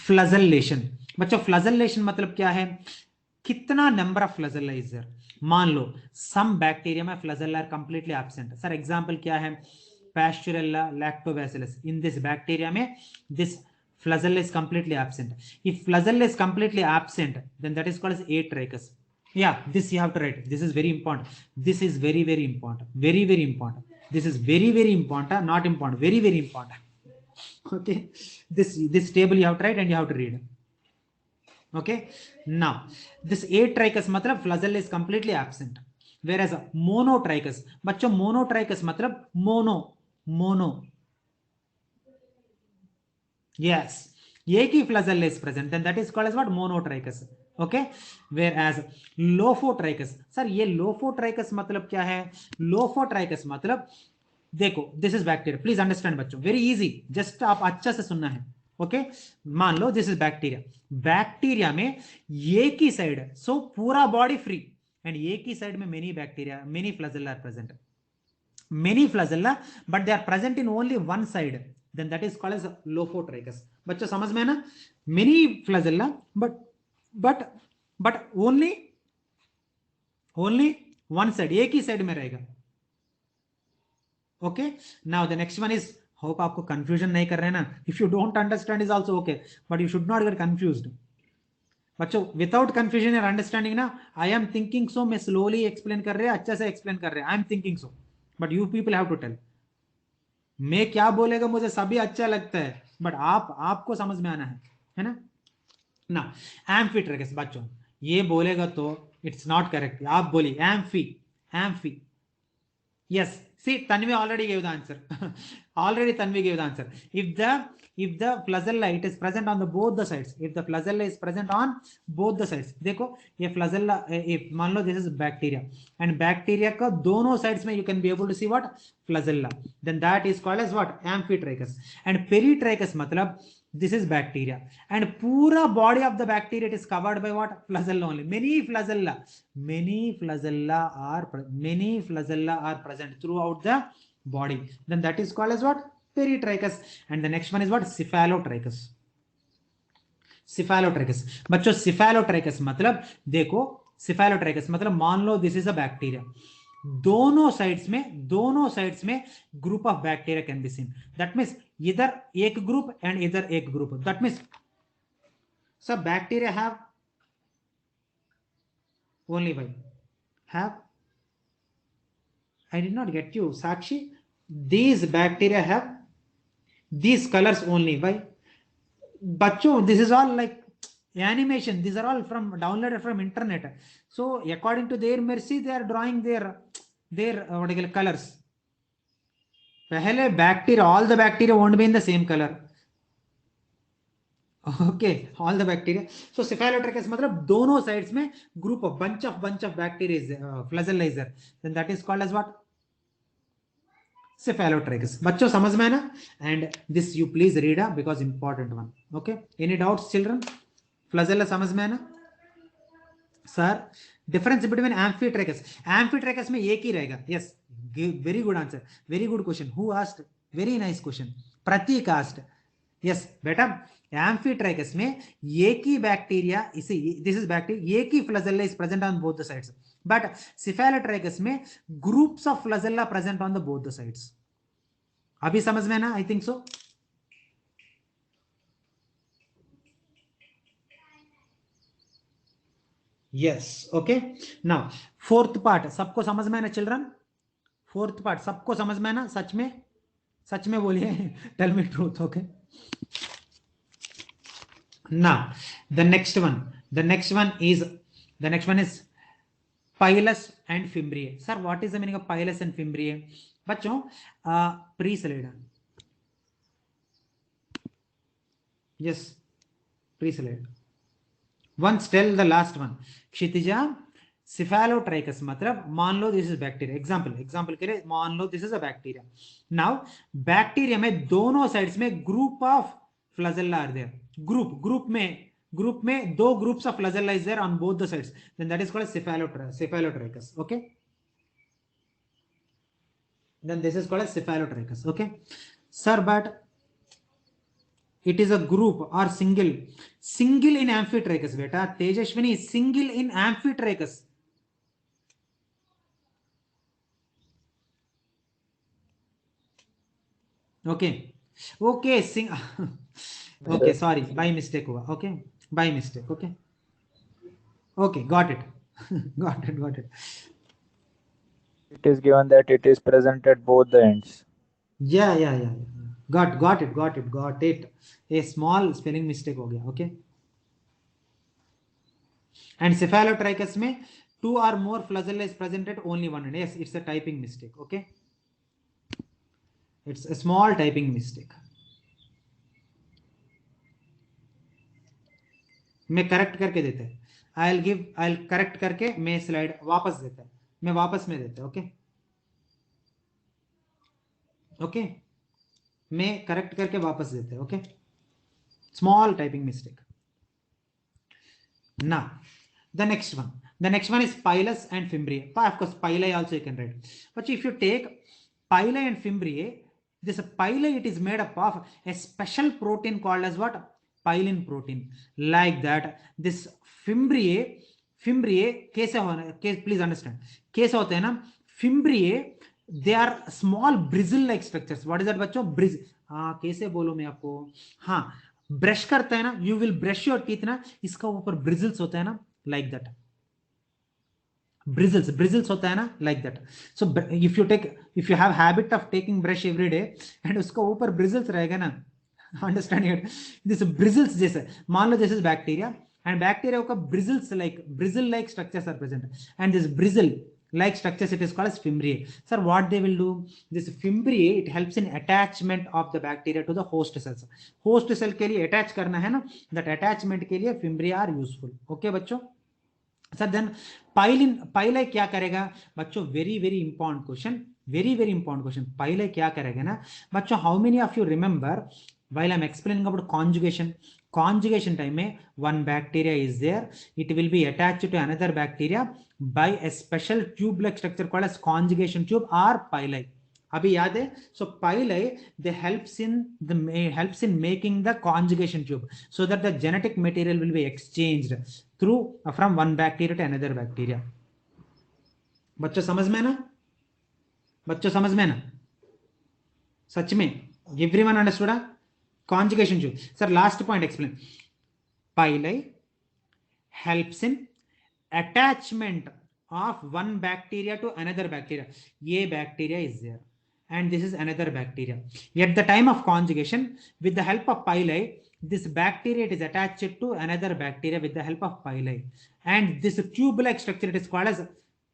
flagellation. बच्चों flagellation मतलब क्या है? कितना number of flagella is there? मान लो some bacteria में flagella are completely absent. Sir example क्या है? Pasteurella lactobacillus. In this bacteria में this flagella is completely absent. If flagella is completely absent, then that is called as atrichus. Yeah, this you have to write. This is very important. This is very, very important. Very, very important. This is very, very important. Not important. Very, very important. Okay. This table you have to write and you have to read. Okay. Now, this atrichus matlab flagella is completely absent. Whereas monotrichus, बच्चों monotrichus मतलब mono. Yes, एक ही flagella is present, then that is called as what? Monotrichus. Okay. Whereas Lophotrichus, sir ये Lophotrichus मतलब क्या है? Lophotrichus मतलब देखो, this is bacteria. Please understand बच्चों, very easy. Just आप अच्छा से सुनना है. ओके, मान लो दिस इज बैक्टीरिया में एक ही साइड है, सो पूरा बॉडी फ्री, एंड एक ही साइड में many flagella are present, but they are present in only one side, then that is called as lophotrichous. बच्चों समझ में है ना? Many flagella but only one side, एक ही साइड में रहेगा. Okay, now the next one is, hope आपको कंफ्यूजन नहीं कर रहे हैं ना. If you don't understand is also okay, but you should not get confused. बच्चों विदाउट कंफ्यूजन और अंडरस्टैंडिंग ना, आई एम थिंकिंग सो, मैं स्लोली एक्सप्लेन कर रहे हैं, अच्छे से एक्सप्लेन कर रहे हैं, I am thinking so, but you people have to tell. मैं क्या बोलेगा मुझे सभी अच्छा लगता है, बट आपको समझ में आना है ना? ना एम्फीट्रिकस बच्चों ये बोलेगा तो इट्स नॉट करेक्ट. आप बोलिए amphi. Yes, see, Tanvi already gave the answer. Tanvi gave the answer. If the flagella, it is present on both the sides. If the flagella is present on both the sides, देखो ये flagella, if मान लो this is bacteria, and bacteria का दोनों sides में you can be able to see what? Flagella. Then that is called as what? Amphitrichus. And peritrichus मतलब this is bacteria, and pura body of the bacteria, it is covered by what? Flagella only. Many flagella are present throughout the body, then that is called as what? Peritrichus. And the next one is what? Cephalotrichus. बच्चों cephalotrichus मतलब देखो, cephalotrichus मतलब मान लो this is a bacteria, दोनों sides में group of bacteria can be seen. That means इधर एक group and इधर एक ग्रुप. दैट मीन्स सब bacteria have only y. Have, I did not get you, Sakshi. These bacteria have these colors only. Why? Bachcho, this is all like animation. These are all from downloaded from internet. So according to their mercy, they are drawing their what do you call colors. पहले bacteria, all the bacteria won't be in the same color. Okay, all the bacteria. So cephalotrichus मतलब दोनों sides में group of bunch of bacteria is flagella is there. Then that is called as what? Cephalotrichus. बच्चों समझ में है ना? And this you please read because important one. Okay. Any doubts, children? Flagella समझ में है ना? Sir, difference between amphitrachus. Amphitrachus में एक ही रहेगा. Yes. Very good answer. Very good question. Who asked? Very nice question. Pratik asked. Yes, बेटा amphitrachus में एक ही बैक्टीरिया, इसे this is bacteria, एक ही flagella is present on both the sides. But cephalotrichus में groups of flagella present on the both the sides. अभी समझ में ना? I think so. Yes, okay. Now fourth part सबको समझ में ना children? Fourth part सबको समझ में ना? सच में बोलिए. Tell me truth, okay? Now the next one is pilus and fimbriae. Sir, what is the meaning of pilus and fimbriae? बच्चों pre-slide. Yes, pre-slide. Once tell the last one. Kshitija cephalotrichus मतलब मान लो this is bacteria. Example के लिए मान लो this is a bacteria. Now bacteria में दोनों sides में group of flagella are there. Group में दो groups of flagella is there on both the sides. Then that is called cephalotrichus. Okay. Then this is called as cephalotrichus. Okay. Sir, but it is a group or single in amphitrachus. Beta Tejashwini, single in amphitrachus. Okay. Okay. Okay. Sorry. By mistake. Okay. By mistake. Okay. Okay. Got it. got it. It is given that it is present at both the ends. Yeah. Got it. A small spelling mistake हो गया. Okay. And cephalotrichus में 2 or more flagella is present at only one end. Yes, it's a typing mistake. Okay. It's a small typing mistake. मैं correct करके देते हैं. I'll correct करके मैं slide वापस देता है. मैं वापस में देता है. ओके मैं करेक्ट करके वापस देते हैं. Okay small typing mistake. Now the next one is pilus and fimbriae. Of course pili also you can write, but if you take pili and fimbriae, this pili it is made up of a special protein called as what? Pilin protein. Like that this fimbriae कैसे होना, please understand, कैसे होते हैं ना fimbriae, they are small bristle like structures. What is that बच्चों? Bristle. हाँ कैसे बोलो मैं आपको. हाँ ब्रश करता है ना, you will brush your teeth ना, इसका ऊपर ब्रिजल्स होता है ना, लाइक दैट. ब्रिजल्स होता है ना, like that. So if you have habit of taking brush every day and उसका ऊपर ब्रिजल्स रहेगा ना, अंडरस्टैंड इट. दिस ब्रिजल्स जैसे मान लो this is bacteria and bacteria का bristle like structures are present and this bristle like structures it is called as fimbriae. Sir, what they will do, this fimbriae it helps in attachment of the bacteria to the host cells. host cell के लिए attach करना है ना, that attachment के लिए fimbriae are useful. Okay बच्चों. Sir, then pili क्या करेगा बच्चों? very important question. pili क्या करेगा ना बच्चों? How many of you remember while I'm explaining about conjugation time में one bacteria is there, it will be attached to another bacteria by a special tube like structure called as conjugation tube or pili. अभी याद है? So pili they helps in making the conjugation tube so that the genetic material will be exchanged through from one bacteria to another bacteria. बच्चों समझ में ना? बच्चों समझ में ना, सच में everyone understood? Conjugation tube sir, last point explain. Pili helps in attachment of one bacteria to another bacteria. A bacteria is there and this is another bacteria. At the time of conjugation, with the help of pili, this bacteria it is attached to another bacteria with the help of pili, and this tube-like structure it is called as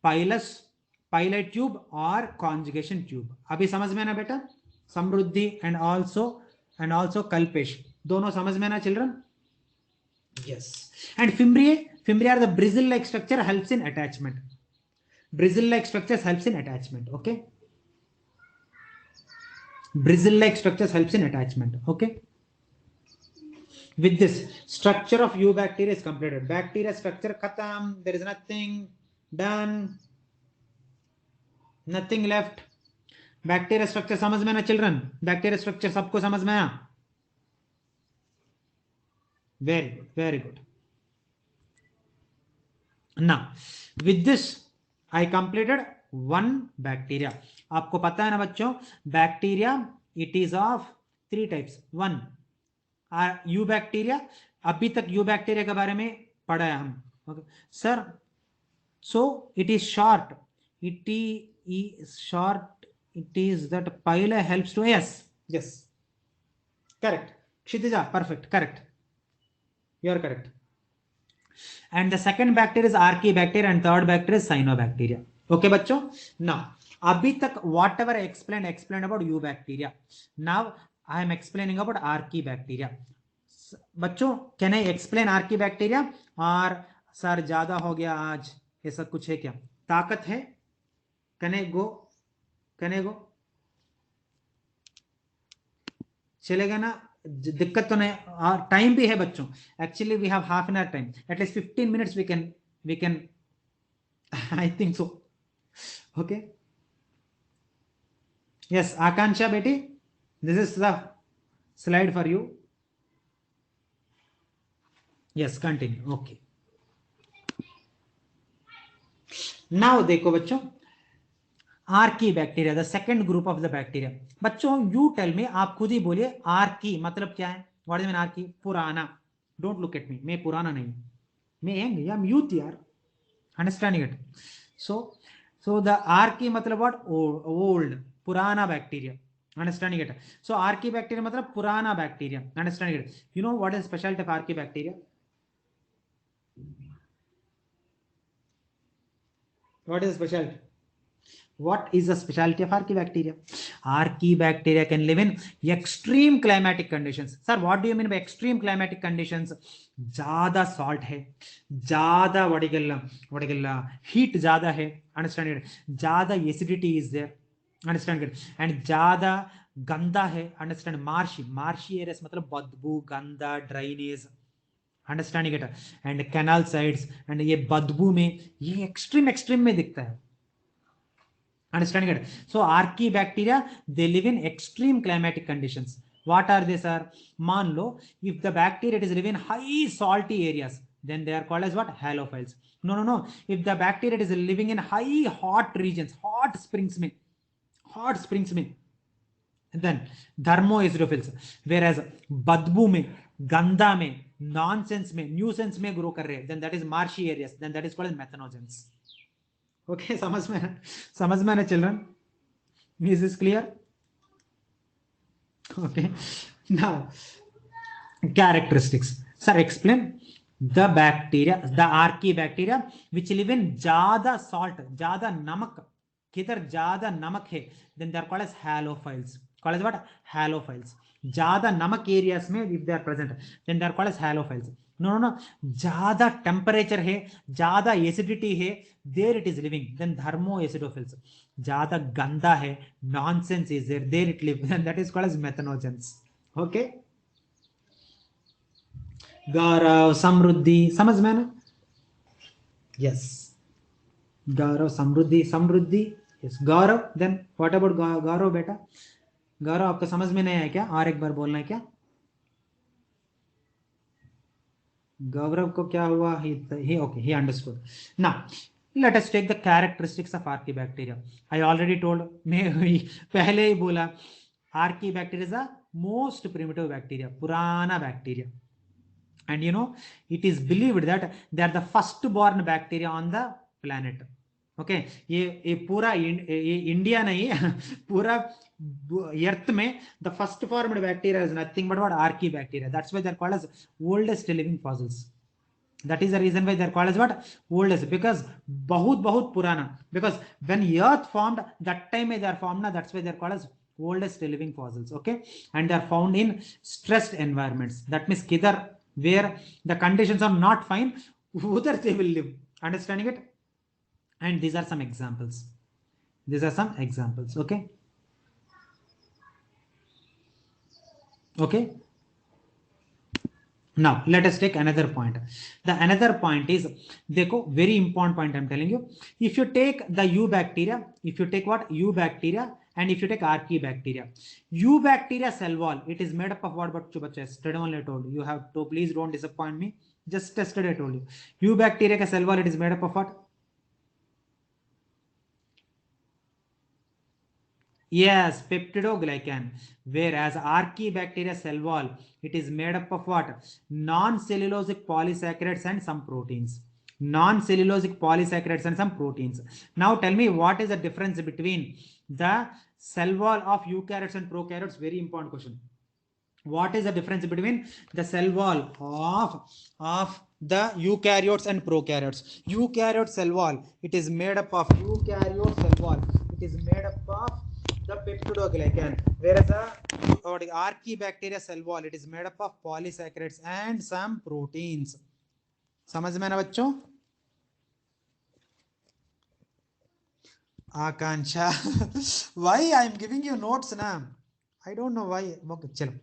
pili tube or conjugation tube. अभी समझ में ना बेटा? समृद्धि and also Kalpesh दोनों समझ में ना children? Yes. And fimbriae are the bristle-like structure helps in attachment. Bristle-like structures helps in attachment. Okay. Bristle-like structures helps in attachment. Okay. With this, structure of eubacteria is completed. Bacteria structure khatam. There is nothing done. Nothing left. Bacteria structure समझ में ना children? Bacteria structure सबको समझ में आया? Very good. Very good. Now, with this, I completed one bacteria. आपको पता है ना बच्चों, bacteria it is of 3 types. One, eubacteria. अभी तक eubacteria के बारे में पढ़ा है हम. Okay. Sir, so it is short. It is short. It is that pili helps to, yes, correct. Kshitija, perfect, correct. You are correct. And the second bacteria is archaebacteria and third bacteria is cyanobacteria. Okay बच्चों, now अभी तक whatever I explained about eubacteria. Now I am explaining about archaebacteria. बच्चों, can I explain archaebacteria? और sir ज्यादा हो गया आज, ऐसा कुछ है क्या? ताकत है? Can I go? चलेगा ना? दिक्कत तो नहीं, टाइम भी है बच्चों. Actually we have half an hour time, at least 15 minutes we can I think so. Okay, yes Akanksha बेटी, this is the slide for you. Yes continue. Okay, now देखो बच्चों, archaebacteria, the second group of the bacteria. बच्चों you tell me, आप खुद ही बोलिए archae मतलब क्या है? What is mean archae? पुराना. डोंट लुक एट मी, मैं पुराना नहीं, मैं यंग, आई एम यूथ यार. Understanding it? So the Archie मतलब व्हाट? ओल्ड, पुराना bacteria. Understanding it? So Archie bacteria मतलब पुराना bacteria. Understanding it? You know what is speciality of Archie bacteria? What is speciality? What is the specialty of archaebacteria? Archaebacteria can live in extreme climatic conditions. Sir, what do you mean by extreme climatic conditions? ज्यादा salt है, ज्यादा heat ज्यादा है. Understand it? ज्यादा acidity is there. Understand it? And ज्यादा गंदा है. Understand? marshy areas मतलब बदबू, गंदा, dryness. Understanding it? And canal sides, and ये बदबू में ये extreme में दिखता है. Understanding it? So archaebacteria, they live in extreme climatic conditions. What are they, sir? मान लो, if the bacteria is live in high salty areas, then they are called as what? Halophiles. No. If the bacteria is living in high hot regions, hot springs में, then thermoeosinophils. Whereas बदबू में, गंदा में, nonsense में, nuisance में grow कर रहे हैं, then that is marshy areas. Then that is called as methanogens. Okay, समझ में ना children? Is this clear? Okay. Now, characteristics. Sir, explain the bacteria, the archaebacteria which live in ज्यादा salt, ज्यादा नमक, किधर ज्यादा नमक है, then they are called as halophiles. Called as what? Halophiles. ज्यादा नमक areas में if they are present, then they are called as halophiles. No. ज्यादा टेम्परेचर है, ज्यादा एसिडिटी है, there it is living, then thermoacidophils. ज्यादा गंदा है, nonsense is there it lives, and that is called as methanogens. Okay. गौरव, समृद्धि, समझ में ना? Yes. Gaurav, Samriddhi. Yes. Gaurav, then what about गौरव बेटा? गौरव आपको समझ में नहीं आया क्या? और एक बार बोलना है क्या? गौरव को क्या हुआ? He understood. Now, Let us take the characteristics of archaebacteria. I already told, मैं पहले ही बोला, archaebacteria is the most primitive bacteria, पुराना bacteria. And you know, it is believed that they are the first born bacteria on the planet. Okay ये पूरा India नहीं पूरा earth में the first formed bacteria is nothing but what archaebacteria. That's why they are called as oldest living fossils. That is the reason why they are called as what oldest, because बहुत पुराना, because when earth formed that time they are formed, that's why they are called as oldest living fossils. Okay, and they are found in stressed environments. That means kidhar where the conditions are not fine, whether they will live. Understanding it? And these are some examples. Okay. Now let us take another point. The another point is, देखो, very important point I'm telling you. If you take the eubacteria, if you take what eubacteria, and if you take archaebacteria, eubacteria cell wall, it is made up of what? But yesterday only I told you. You have to, please don't disappoint me. Just yesterday I told you. Eubacteria ka cell wall, it is made up of what? Yes, peptidoglycan. Whereas archaebacteria cell wall, it is made up of what? Non-cellulosic polysaccharides and some proteins. Non-cellulosic polysaccharides and some proteins. Now tell me, what is the difference between the cell wall of eukaryotes and prokaryotes? Very important question. What is the difference between the cell wall of the eukaryotes and prokaryotes? Eukaryote cell wall, it is made up of eukaryote cell wall. It is made up of the peptidoglycan, whereas the archaebacteria cell wall, it is made up of polysaccharides and some proteins. समझ में ना बच्चों? Akansha, why I am giving you notes now? I don't know why. Okay, chalo.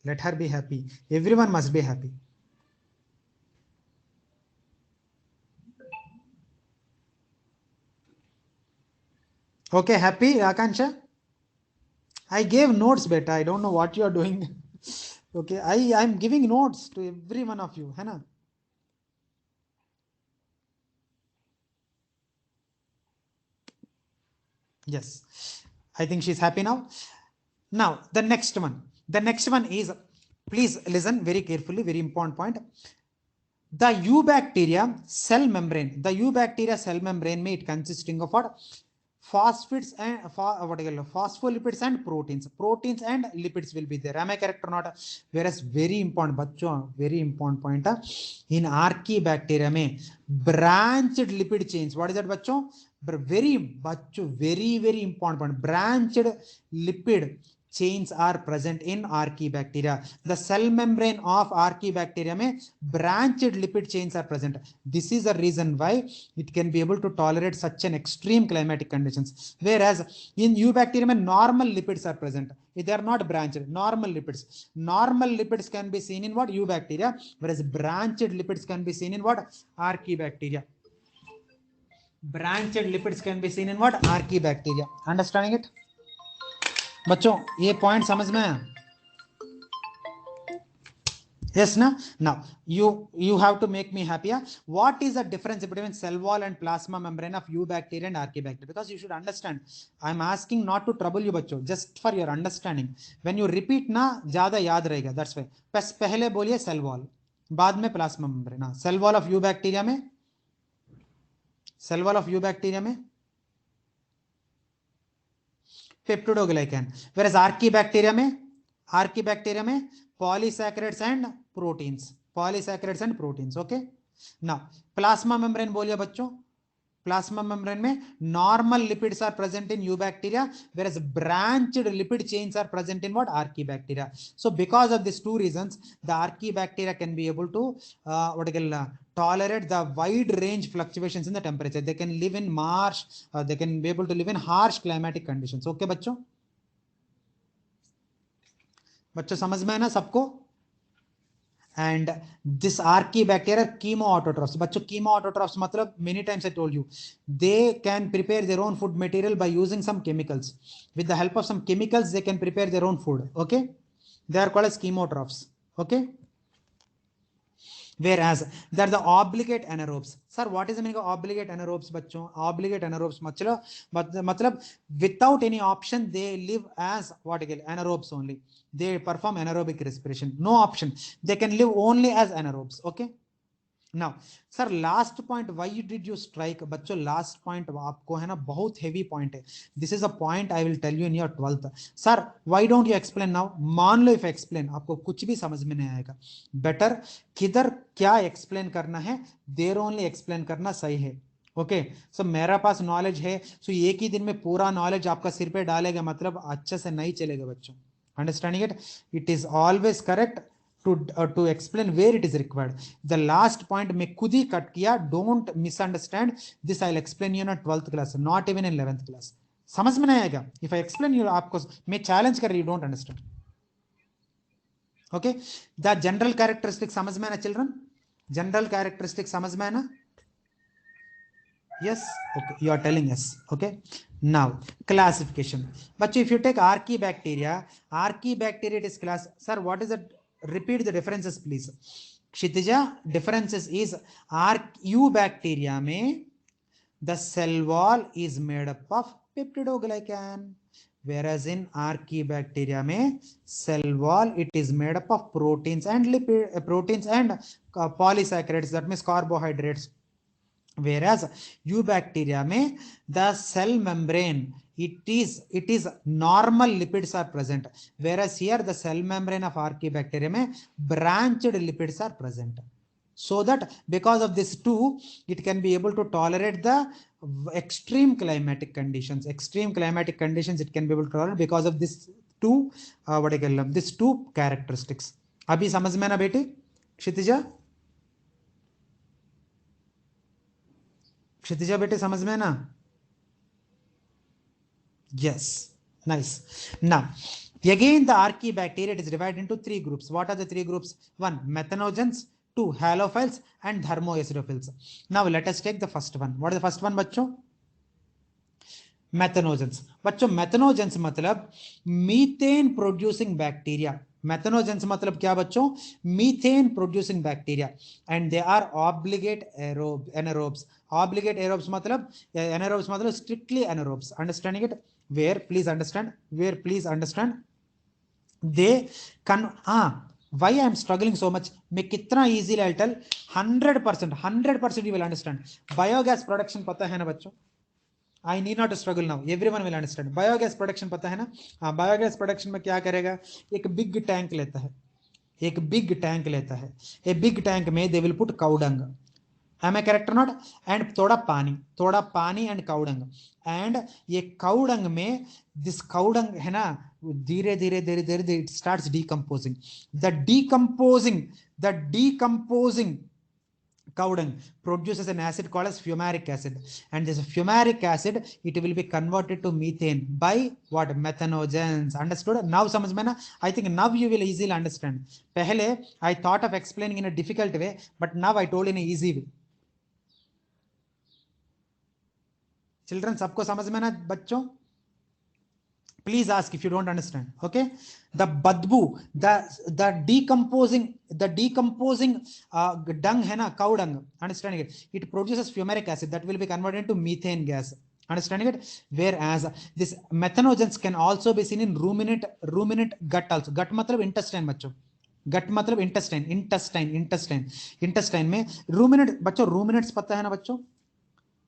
Let her be happy. Everyone must be happy. Okay, happy, Akansha? I gave notes, beta. I don't know what you are doing. Okay, I am giving notes to every one of you, है ना? Yes, I think she's happy now. Now, the next one is, please listen very carefully, very important point. The eubacteria cell membrane, may it consisting of what? Phosphates and phospholipids and proteins and lipids will be there. Am I correct or not? Whereas very important, bachcho, very important point, in archaebacteria mein branched lipid chains. What is that, bachcho? Very important point. Branched lipid chains are present in archaebacteria. The cell membrane of archaebacteria mein branched lipid chains are present. This is the reason why it can be able to tolerate such an extreme climatic conditions. Whereas in eubacteria mein normal lipids are present. They are not branched. Normal lipids. Normal lipids can be seen in what? Eubacteria. Whereas branched lipids can be seen in what? Archaebacteria. Branched lipids can be seen in what? Archaebacteria. Understanding it? बच्चों ये point समझ में आया? Yes, na? Now you have to make me happier. What is the difference between cell wall and plasma membrane of eubacteria and archaebacteria? Because you should understand. I'm asking not to trouble you, बच्चों, just for your understanding. When you repeat ना, ज़्यादा याद रहेगा. That's why. पहले बोलिए cell wall, बाद में plasma membrane. ना, cell wall of eubacteria में peptidoglycan, whereas archaebacteria में polysaccharides and proteins. Okay. Now plasma membrane बोलिए बच्चों. Plasma membrane में normal lipids are present in eubacteria, whereas branched lipid chains are present in what? Archaebacteria. So because of these two reasons, the archaebacteria can be able to tolerate the wide range fluctuations in the temperature. They can live in marsh, they can be able to live in harsh climatic conditions. Okay बच्चों समझ में है ना सबको? And this archaebacteria chemoautotrophs. बच्चों chemoautotrophs मतलब many times I told you, they can prepare their own food material by using some chemicals. With the help of some chemicals, they can prepare their own food. Okay, they are called as chemotrophs. Okay. whereas they're the obligate anaerobes. Sir, what is the meaning of obligate anaerobes बच्चों? Obligate anaerobes मतलब without any option they live as what again anaerobes only. They perform anaerobic respiration, no option, they can live only as anaerobes. Okay, now sir last point why did you strike बच्चों, last point आपको है ना बहुत heavy point है. This is a point I will tell you in your 12th. Sir why don't you explain now? मान लो if explain आपको कुछ भी समझ में नहीं आएगा, बेटर किधर क्या एक्सप्लेन करना है देर ओनली एक्सप्लेन करना सही है. ओके सो मेरा पास नॉलेज है, सो एक ही दिन में पूरा नॉलेज आपका सिर पे डालेगा मतलब अच्छे से नहीं चलेगा बच्चों. Understanding it? It is always correct to explain where it is required. The last point मैं खुद ही कट किया. Don't misunderstand this. I'll explain you in a 12th class, not even in 11th class. समझ में नहीं आएगा if I explain you. आपको मैं challenge कर रही हूँ, don't understand. Okay, the general characteristic समझ में है ना children? General characteristic समझ में है ना? Yes, okay, you are telling us. Okay, now classification. But if you take Archaebacteria it is class. Sir, what is it? Repeat the differences please. Kshitija, differences is Archaeobacteria में the cell wall is made up of peptidoglycan, whereas in Archaebacteria में cell wall it is made up of proteins and proteins and polysaccharides, that means carbohydrates. Whereas eubacteria में the cell membrane it is normal lipids are present, whereas here the cell membrane of Archaebacteria में branched lipids are present. So that because of this two, it can be able to tolerate the extreme climatic conditions. Extreme climatic conditions it can be able to tolerate because of this two what I call them, this two characteristics. अभी समझ में ना बेटी क्षितिजा? क्षितिजा बेटे समझ में ना? Yes, nice. Now again the Archaebacteria is divided into three groups. What are the three groups? One, methanogens, two, halophiles and thermoacidophils. Now let us take the first one. What is the first one बच्चों? Methanogens. बच्चों methanogens मतलब methane producing bacteria. Methanogens मतलब क्या बच्चों? Methane producing bacteria, and they are obligate anaerobes. Obligate aerobes मतलब anaerobes मतलब strictly anaerobes. Understanding it? Where please understand? Where please understand? They can why I am struggling so much? मैं कितना easily I'll tell. 100% you will understand. Biogas production पता है ना बच्चों? I need not struggle now. Everyone will understand. Biogas production पता है ना? हाँ, biogas production में क्या करेगा? एक big tank लेता है. एक big tank लेता है. A big tank में they will put cow dung. Am I correct or not? And थोड़ा पानी and cow dung. And ये cow dung में this cow dung है ना धीरे धीरे it starts decomposing. The decomposing cow dung produces an acid called as fumaric acid, and this fumaric acid it will be converted to methane by what? Methanogens. Understood? Now समझ में ना? I think now you will easily understand. पहले I thought of explaining in a difficult way, but now I told in a easy way. Children, सबको समझ में ना बच्चों? Please ask if you don't understand. Okay, the badbu, the decomposing dung है ना, cow dung. Understanding it? It produces fumaric acid that will be converted into methane gas. Understanding it? Whereas this methanogens can also be seen in ruminant gut also. Gut मतलब intestine बच्चों. Gut मतलब intestine में ruminant बच्चों. Ruminants पता है ना बच्चों?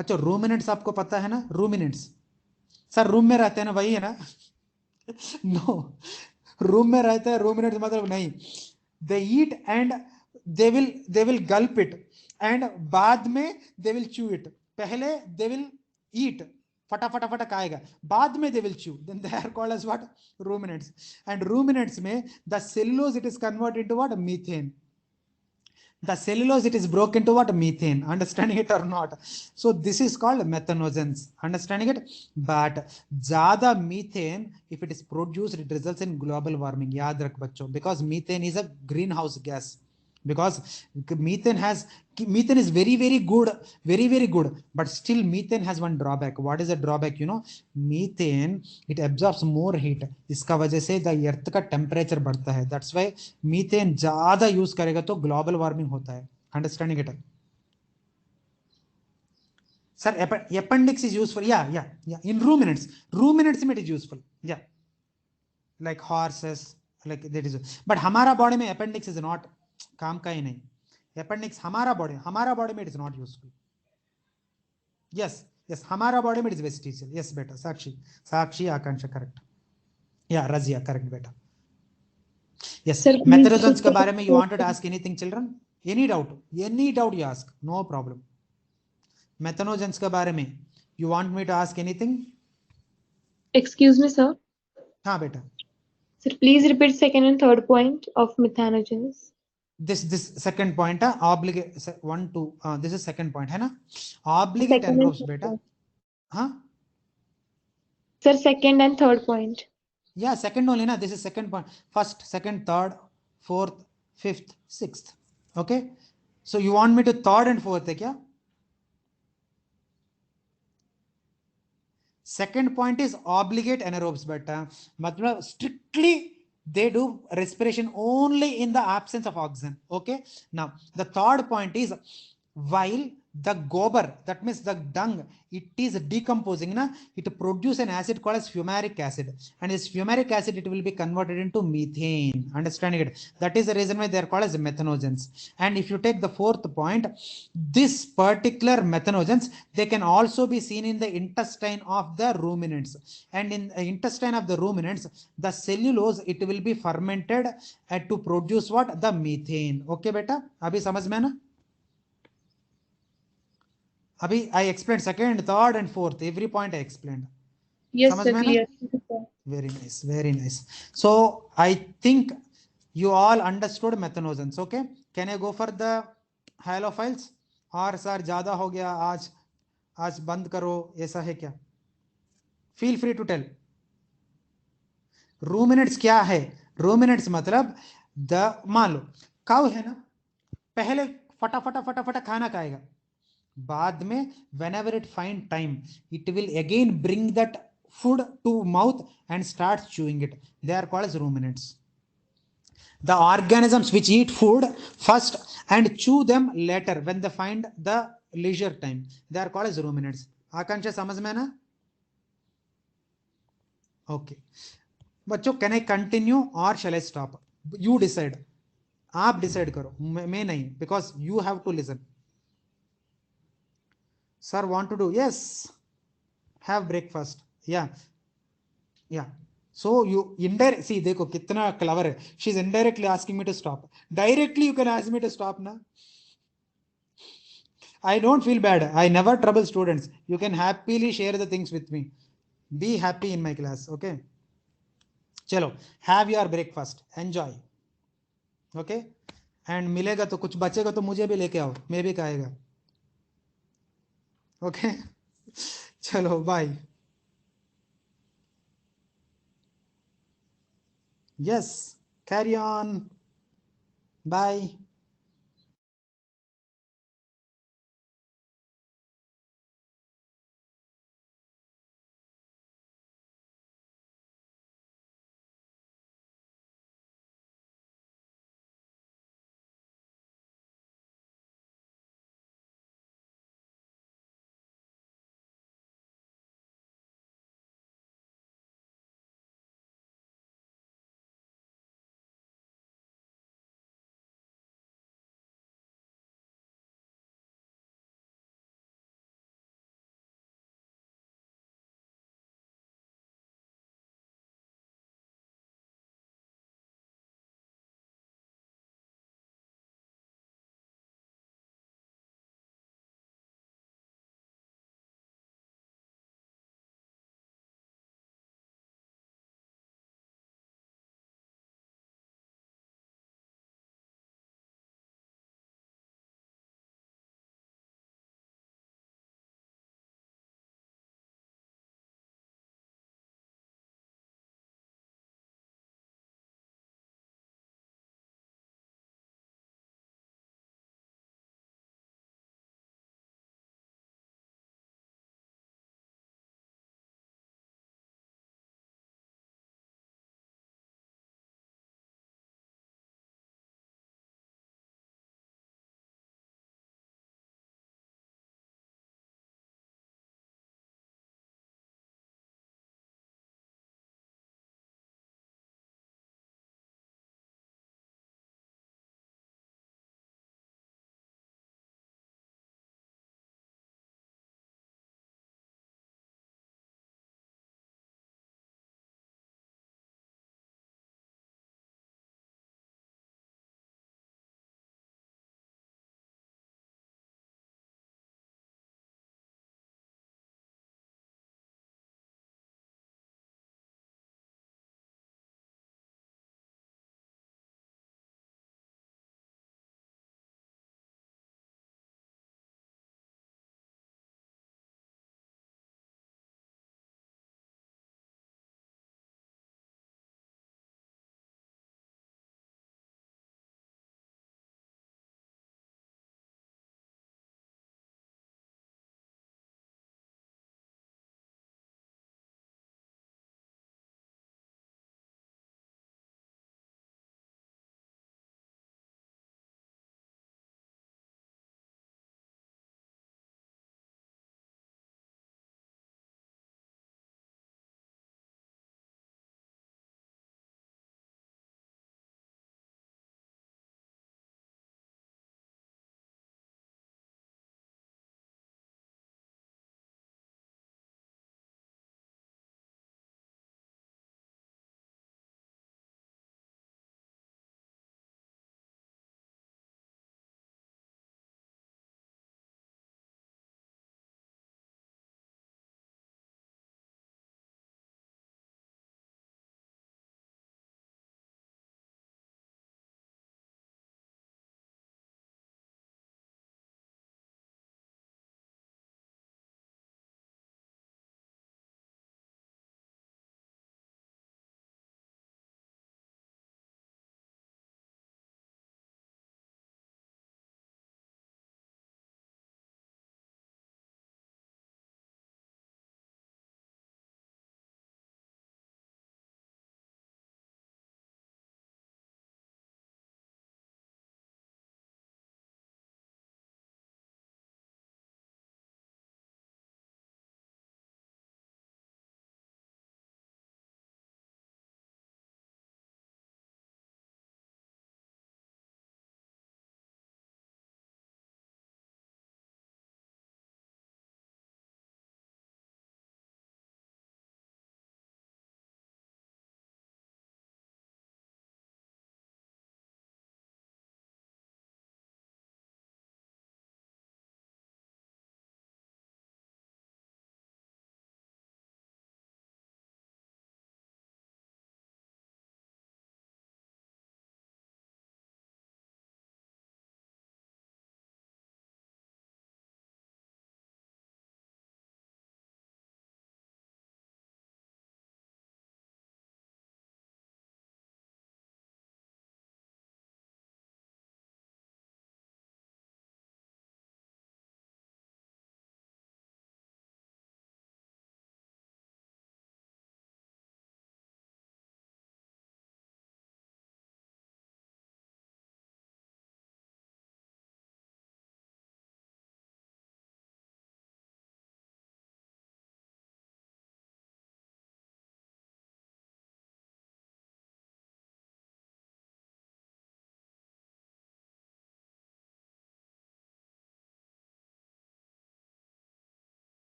ruminants आपको पता है ना? Ruminants सर रूम में रहते हैं ना, वही है ना? नो, रूम में रहते हैं रूमिनेट्स मतलब नहीं. They eat and they will gulp it, and बाद में दे विल च्यू इट. पहले दे विल ईट, फटाफट खाएगा, बाद में they will chew. Then they are called as what? Ruminants. And ruminants में the cellulose it is converted to what? Methane. The cellulose it is broken to what? Methane. Understanding it or not? So this is called methanogens. Understanding it? But ज़्यादा methane if it is produced it results in global warming. याद रख बच्चों, because methane is a greenhouse gas. because methane is very good, but still methane has one drawback. What is the drawback? Methane, it absorbs more heat. इसका वजह से the earth का temperature बढ़ता है. That's why methane ज़्यादा use करेगा तो global warming होता है. Understanding it? Sir, appendix is useful. Yeah. In ruminants it is useful. Yeah, like horses, like that is. But हमारा body में appendix is not काम का ही नहीं. Appendix हमारा body में it is not useful. Yes, हमारा body में it is vestigial. Yes, बेटा. साक्षी आकांक्षा correct. Yeah, Razia correct बेटा. Yes. Sir, Methanogens के बारे में you wanted to ask anything, children? Any doubt you ask, no problem. Methanogens के बारे में you want me to ask anything? Excuse me, sir. हाँ बेटा. Sir, please repeat second and third point of methanogens. This second point, obligate 1 2. This is second point, है ना? Obligate anaerobes बेटा. हाँ. Sir, second and third point. Yeah, second only na. This is second point. First, second, third, fourth, fifth, sixth. Okay. So you want me to third and fourth है क्या? Second point is obligate anaerobes बेटा. मतलब strictly they do respiration only in the absence of oxygen. Okay. Now the third point is while the gobar, that means the dung, it is decomposing, it produces an acid called as fumaric acid, and this fumaric acid, it will be converted into methane. Understanding it? That is the reason why they are called as methanogens. And if you take the fourth point, this particular methanogens, they can also be seen in the intestine of the ruminants, and in the intestine of the ruminants, the cellulose, it will be fermented to produce what? The methane. Okay beta, abhi samajh mein na? Abhi I explained second, third and fourth. Every point I explained. Yes, sir, clear. Very nice. So I think you all understood methanogens. Okay. Can I go for the halophiles? और sir ज्यादा हो गया आज बंद करो, ऐसा है क्या? Feel free to tell. Ruminants क्या है? Ruminants मतलब मान लो काउ है ना, पहले फटाफट खाना खाएगा, बाद में whenever it find time, it will again bring that food to mouth and start chewing it. They are called as ruminants. The organisms which eat food first and chew them later when they find the leisure time, they are called as ruminants. आकांक्षा समझ में ना? Okay. बच्चों, can I continue or shall I stop? You decide. आप decide करो, मैं नहीं, because you have to listen. Sir want to do? Yes. Have breakfast. Yeah. So you indirect, see, देखो कितना clever है. She's indirectly asking me to stop. Directly you can ask me to stop na. I don't feel bad. I never trouble students. You can happily share the things with me. Be happy in my class. Okay. चलो, have your breakfast. Enjoy. Okay. And मिलेगा तो कुछ बचेगा तो मुझे भी लेके आओ, मैं भी खाएगा. Okay. चलो, bye. Yes, carry on. Bye.